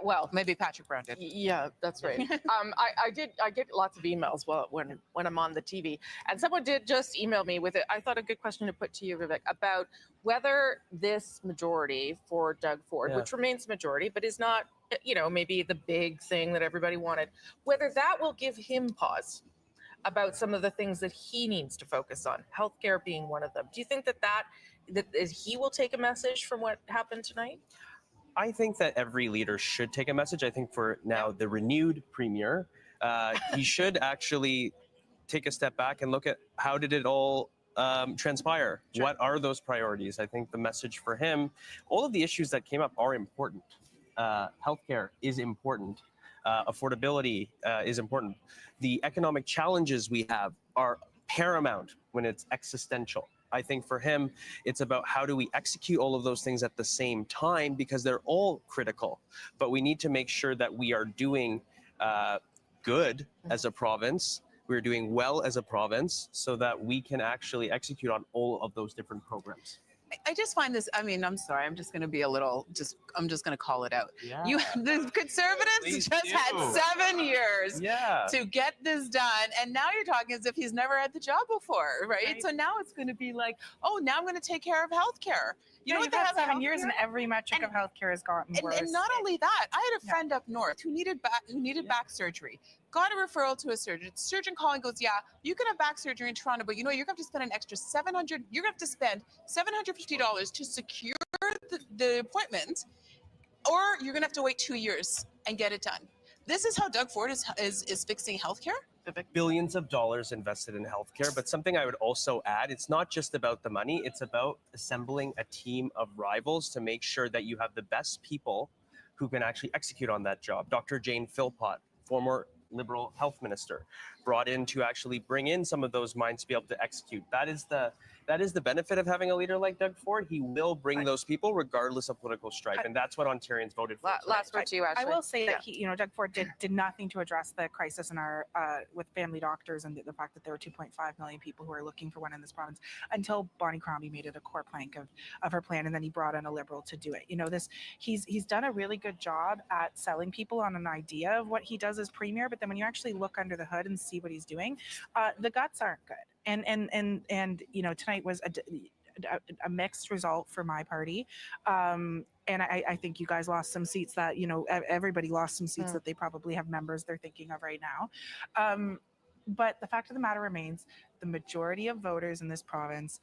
Well, maybe Patrick Brown did. Yeah, that's right. I get lots of emails when I'm on the TV, and someone did just email me with it. I thought a good question to put to you, Vivek, about whether this majority for Doug Ford, which remains majority, but is not, you know, maybe the big thing that everybody wanted, whether that will give him pause about some of the things that he needs to focus on, healthcare being one of them. Do you think that he will take a message from what happened tonight? I think that every leader should take a message. I think for now, the renewed premier he should actually take a step back and look at how did it all transpire? Sure. What are those priorities? I think the message for him, all of the issues that came up are important. Healthcare is important. Affordability is important. The economic challenges we have are paramount when it's existential. I think for him, it's about how do we execute all of those things at the same time, because they're all critical. But we need to make sure that we are doing good as a province. We're doing well as a province so that we can actually execute on all of those different programs. I just find this, I mean, I'm sorry, I'm just going to be a little, I'm just going to call it out. Yeah. The Conservatives Please just do. had 7 years Yeah. to get this done. And now you're talking as if he's never had the job before, right? So now it's going to be like, oh, now I'm going to take care of healthcare. You know what you've they had have 7 years healthcare? and every metric of healthcare has gotten worse. And not only that, I had a friend up north who needed back surgery. Got a referral to a surgeon. Surgeon calling goes, yeah, you can have back surgery in Toronto, but you know you're going to have to spend an extra $700. You're going to have to spend $750 to secure the appointment, or you're going to have to wait 2 years and get it done. This is how Doug Ford is fixing healthcare. Billions of dollars invested in healthcare, but something I would also add, it's not just about the money, it's about assembling a team of rivals to make sure that you have the best people who can actually execute on that job. Dr. Jane Philpott, former Liberal health minister, brought in to actually bring in some of those minds to be able to execute. That is the benefit of having a leader like Doug Ford. He will bring those people regardless of political stripe, and that's what Ontarians voted for. Last word to you, Ashley. I will say that Doug Ford did nothing to address the crisis in our with family doctors and the fact that there were 2.5 million people who are looking for one in this province until Bonnie Crombie made it a core plank of her plan, and then he brought in a Liberal to do it. He's done a really good job at selling people on an idea of what he does as premier, but then when you actually look under the hood and see what he's doing, the guts aren't good. And tonight was a mixed result for my party. And I think you guys lost some seats that, everybody lost some seats that they probably have members they're thinking of right now. But the fact of the matter remains, the majority of voters in this province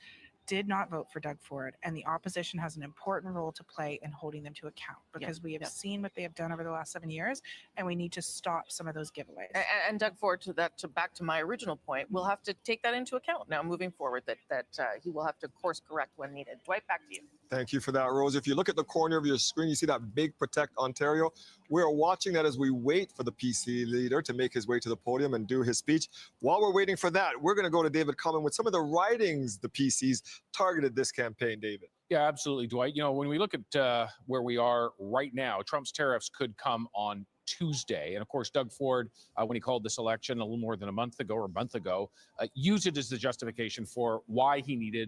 did not vote for Doug Ford, and the opposition has an important role to play in holding them to account, because we have seen what they have done over the last 7 years, and we need to stop some of those giveaways. And Doug Ford, back to my original point, we'll have to take that into account now moving forward, that he will have to course correct when needed. Dwight, back to you. Thank you for that, Rose. If you look at the corner of your screen, you see that big Protect Ontario. We're watching that as we wait for the PC leader to make his way to the podium and do his speech. While we're waiting for that, we're going to go to David Cullen with some of the ridings the PCs targeted this campaign, David. Yeah, absolutely, Dwight. When we look at where we are right now, Trump's tariffs could come on Tuesday. And of course, Doug Ford, when he called this election a little more than a month ago, used it as the justification for why he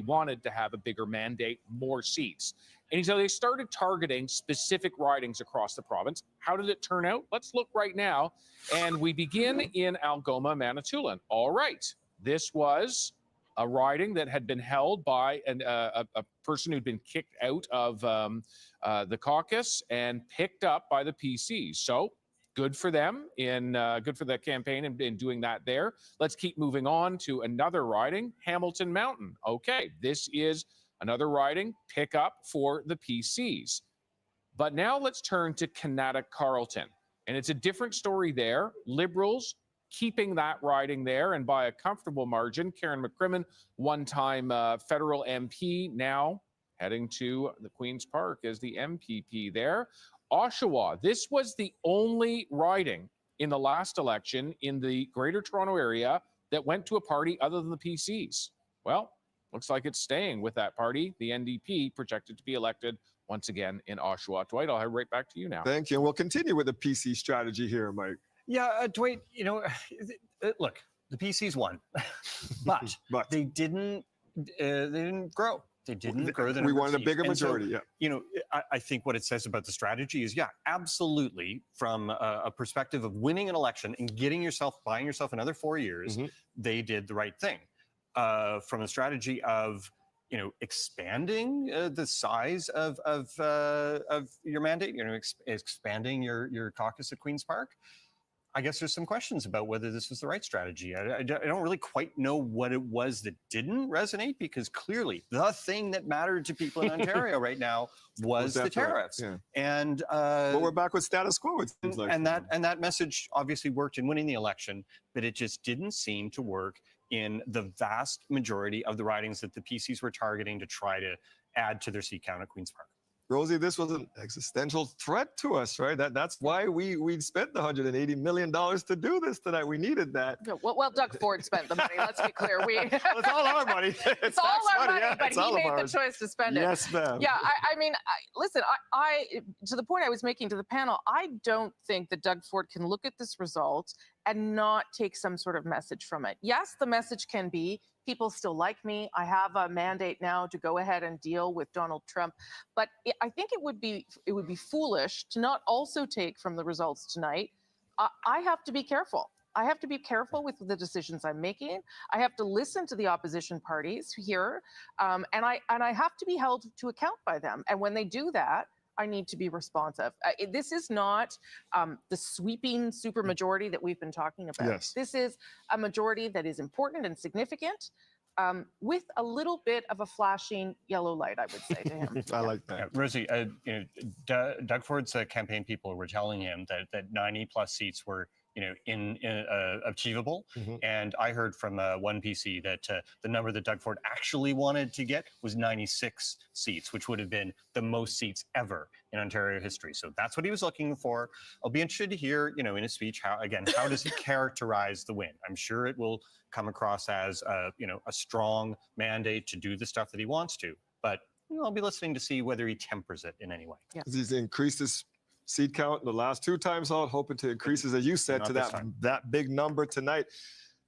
wanted to have a bigger mandate, more seats. And so they started targeting specific ridings across the province. How did it turn out? Let's look right now. And we begin in Algoma, Manitoulin. All right. This was a riding that had been held by a person who'd been kicked out of the caucus and picked up by the PCs. So good for them, good for the campaign in doing that there. Let's keep moving on to another riding, Hamilton Mountain. Okay, this is another riding pickup for the PCs. But now let's turn to Kanata Carleton. And it's a different story there. Liberals keeping that riding there, and by a comfortable margin. Karen McCrimmon, one-time federal MP, now heading to the Queen's Park as the MPP there. Oshawa, this was the only riding in the last election in the Greater Toronto Area that went to a party other than the PCs. Well, looks like it's staying with that party. The NDP projected to be elected once again in Oshawa. Dwight, I'll head right back to you now. Thank you. And we'll continue with the PC strategy here, Mike. Yeah, Dwight, look, the PCs won, but they didn't grow. They didn't grow the number We of wanted a seats. bigger And so, majority, I think what it says about the strategy is, absolutely, from a perspective of winning an election and buying yourself another 4 years, they did the right thing. From a strategy of, expanding the size of your mandate, expanding your caucus at Queen's Park, I guess there's some questions about whether this was the right strategy. I don't really quite know what it was that didn't resonate, because clearly the thing that mattered to people in Ontario right now was the tariffs. Yeah. And but we're back with status quo, it seems like. and that message obviously worked in winning the election, but it just didn't seem to work in the vast majority of the ridings that the PCs were targeting to try to add to their seat count at Queen's Park. Rosie, this was an existential threat to us, right? That's why we spent the $180 million to do this tonight. We needed that. Yeah, well, Doug Ford spent the money. Let's be clear. Well, it's all our money. It's all our money, yeah, but it's he all of made the ours. choice to spend it. Yes, ma'am. Yeah, I mean, listen, I to the point I was making to the panel, I don't think that Doug Ford can look at this result and not take some sort of message from it. Yes, the message can be, people still like me. I have a mandate now to go ahead and deal with Donald Trump. But I think it would be foolish to not also take from the results tonight. I have to be careful. I have to be careful with the decisions I'm making. I have to listen to the opposition parties here, and I have to be held to account by them. And when they do that, I need to be responsive. This is not the sweeping supermajority that we've been talking about. Yes. This is a majority that is important and significant, with a little bit of a flashing yellow light, I would say to him. I like that. Yeah, Rosie, Doug Ford's campaign people were telling him that 90 plus seats were achievable. And I heard from one PC that the number that Doug Ford actually wanted to get was 96 seats, which would have been the most seats ever in Ontario history. So that's what he was looking for. I'll be interested to hear, in a speech, how does he characterize the win? I'm sure it will come across as, a strong mandate to do the stuff that he wants to. But I'll be listening to see whether he tempers it in any way. Yeah. He's increased his seat count the last 2 times out, hoping to increase, as you said, Not to this time. that big number tonight.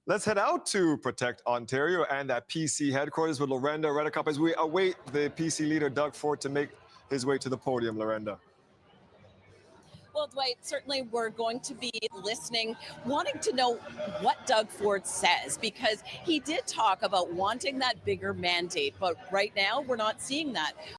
Let's head out to Protect Ontario and that PC headquarters with Lorenda Redekop as we await the PC leader, Doug Ford, to make his way to the podium. Lorenda. Well, Dwight, certainly we're going to be listening, wanting to know what Doug Ford says, because he did talk about wanting that bigger mandate, but right now we're not seeing that.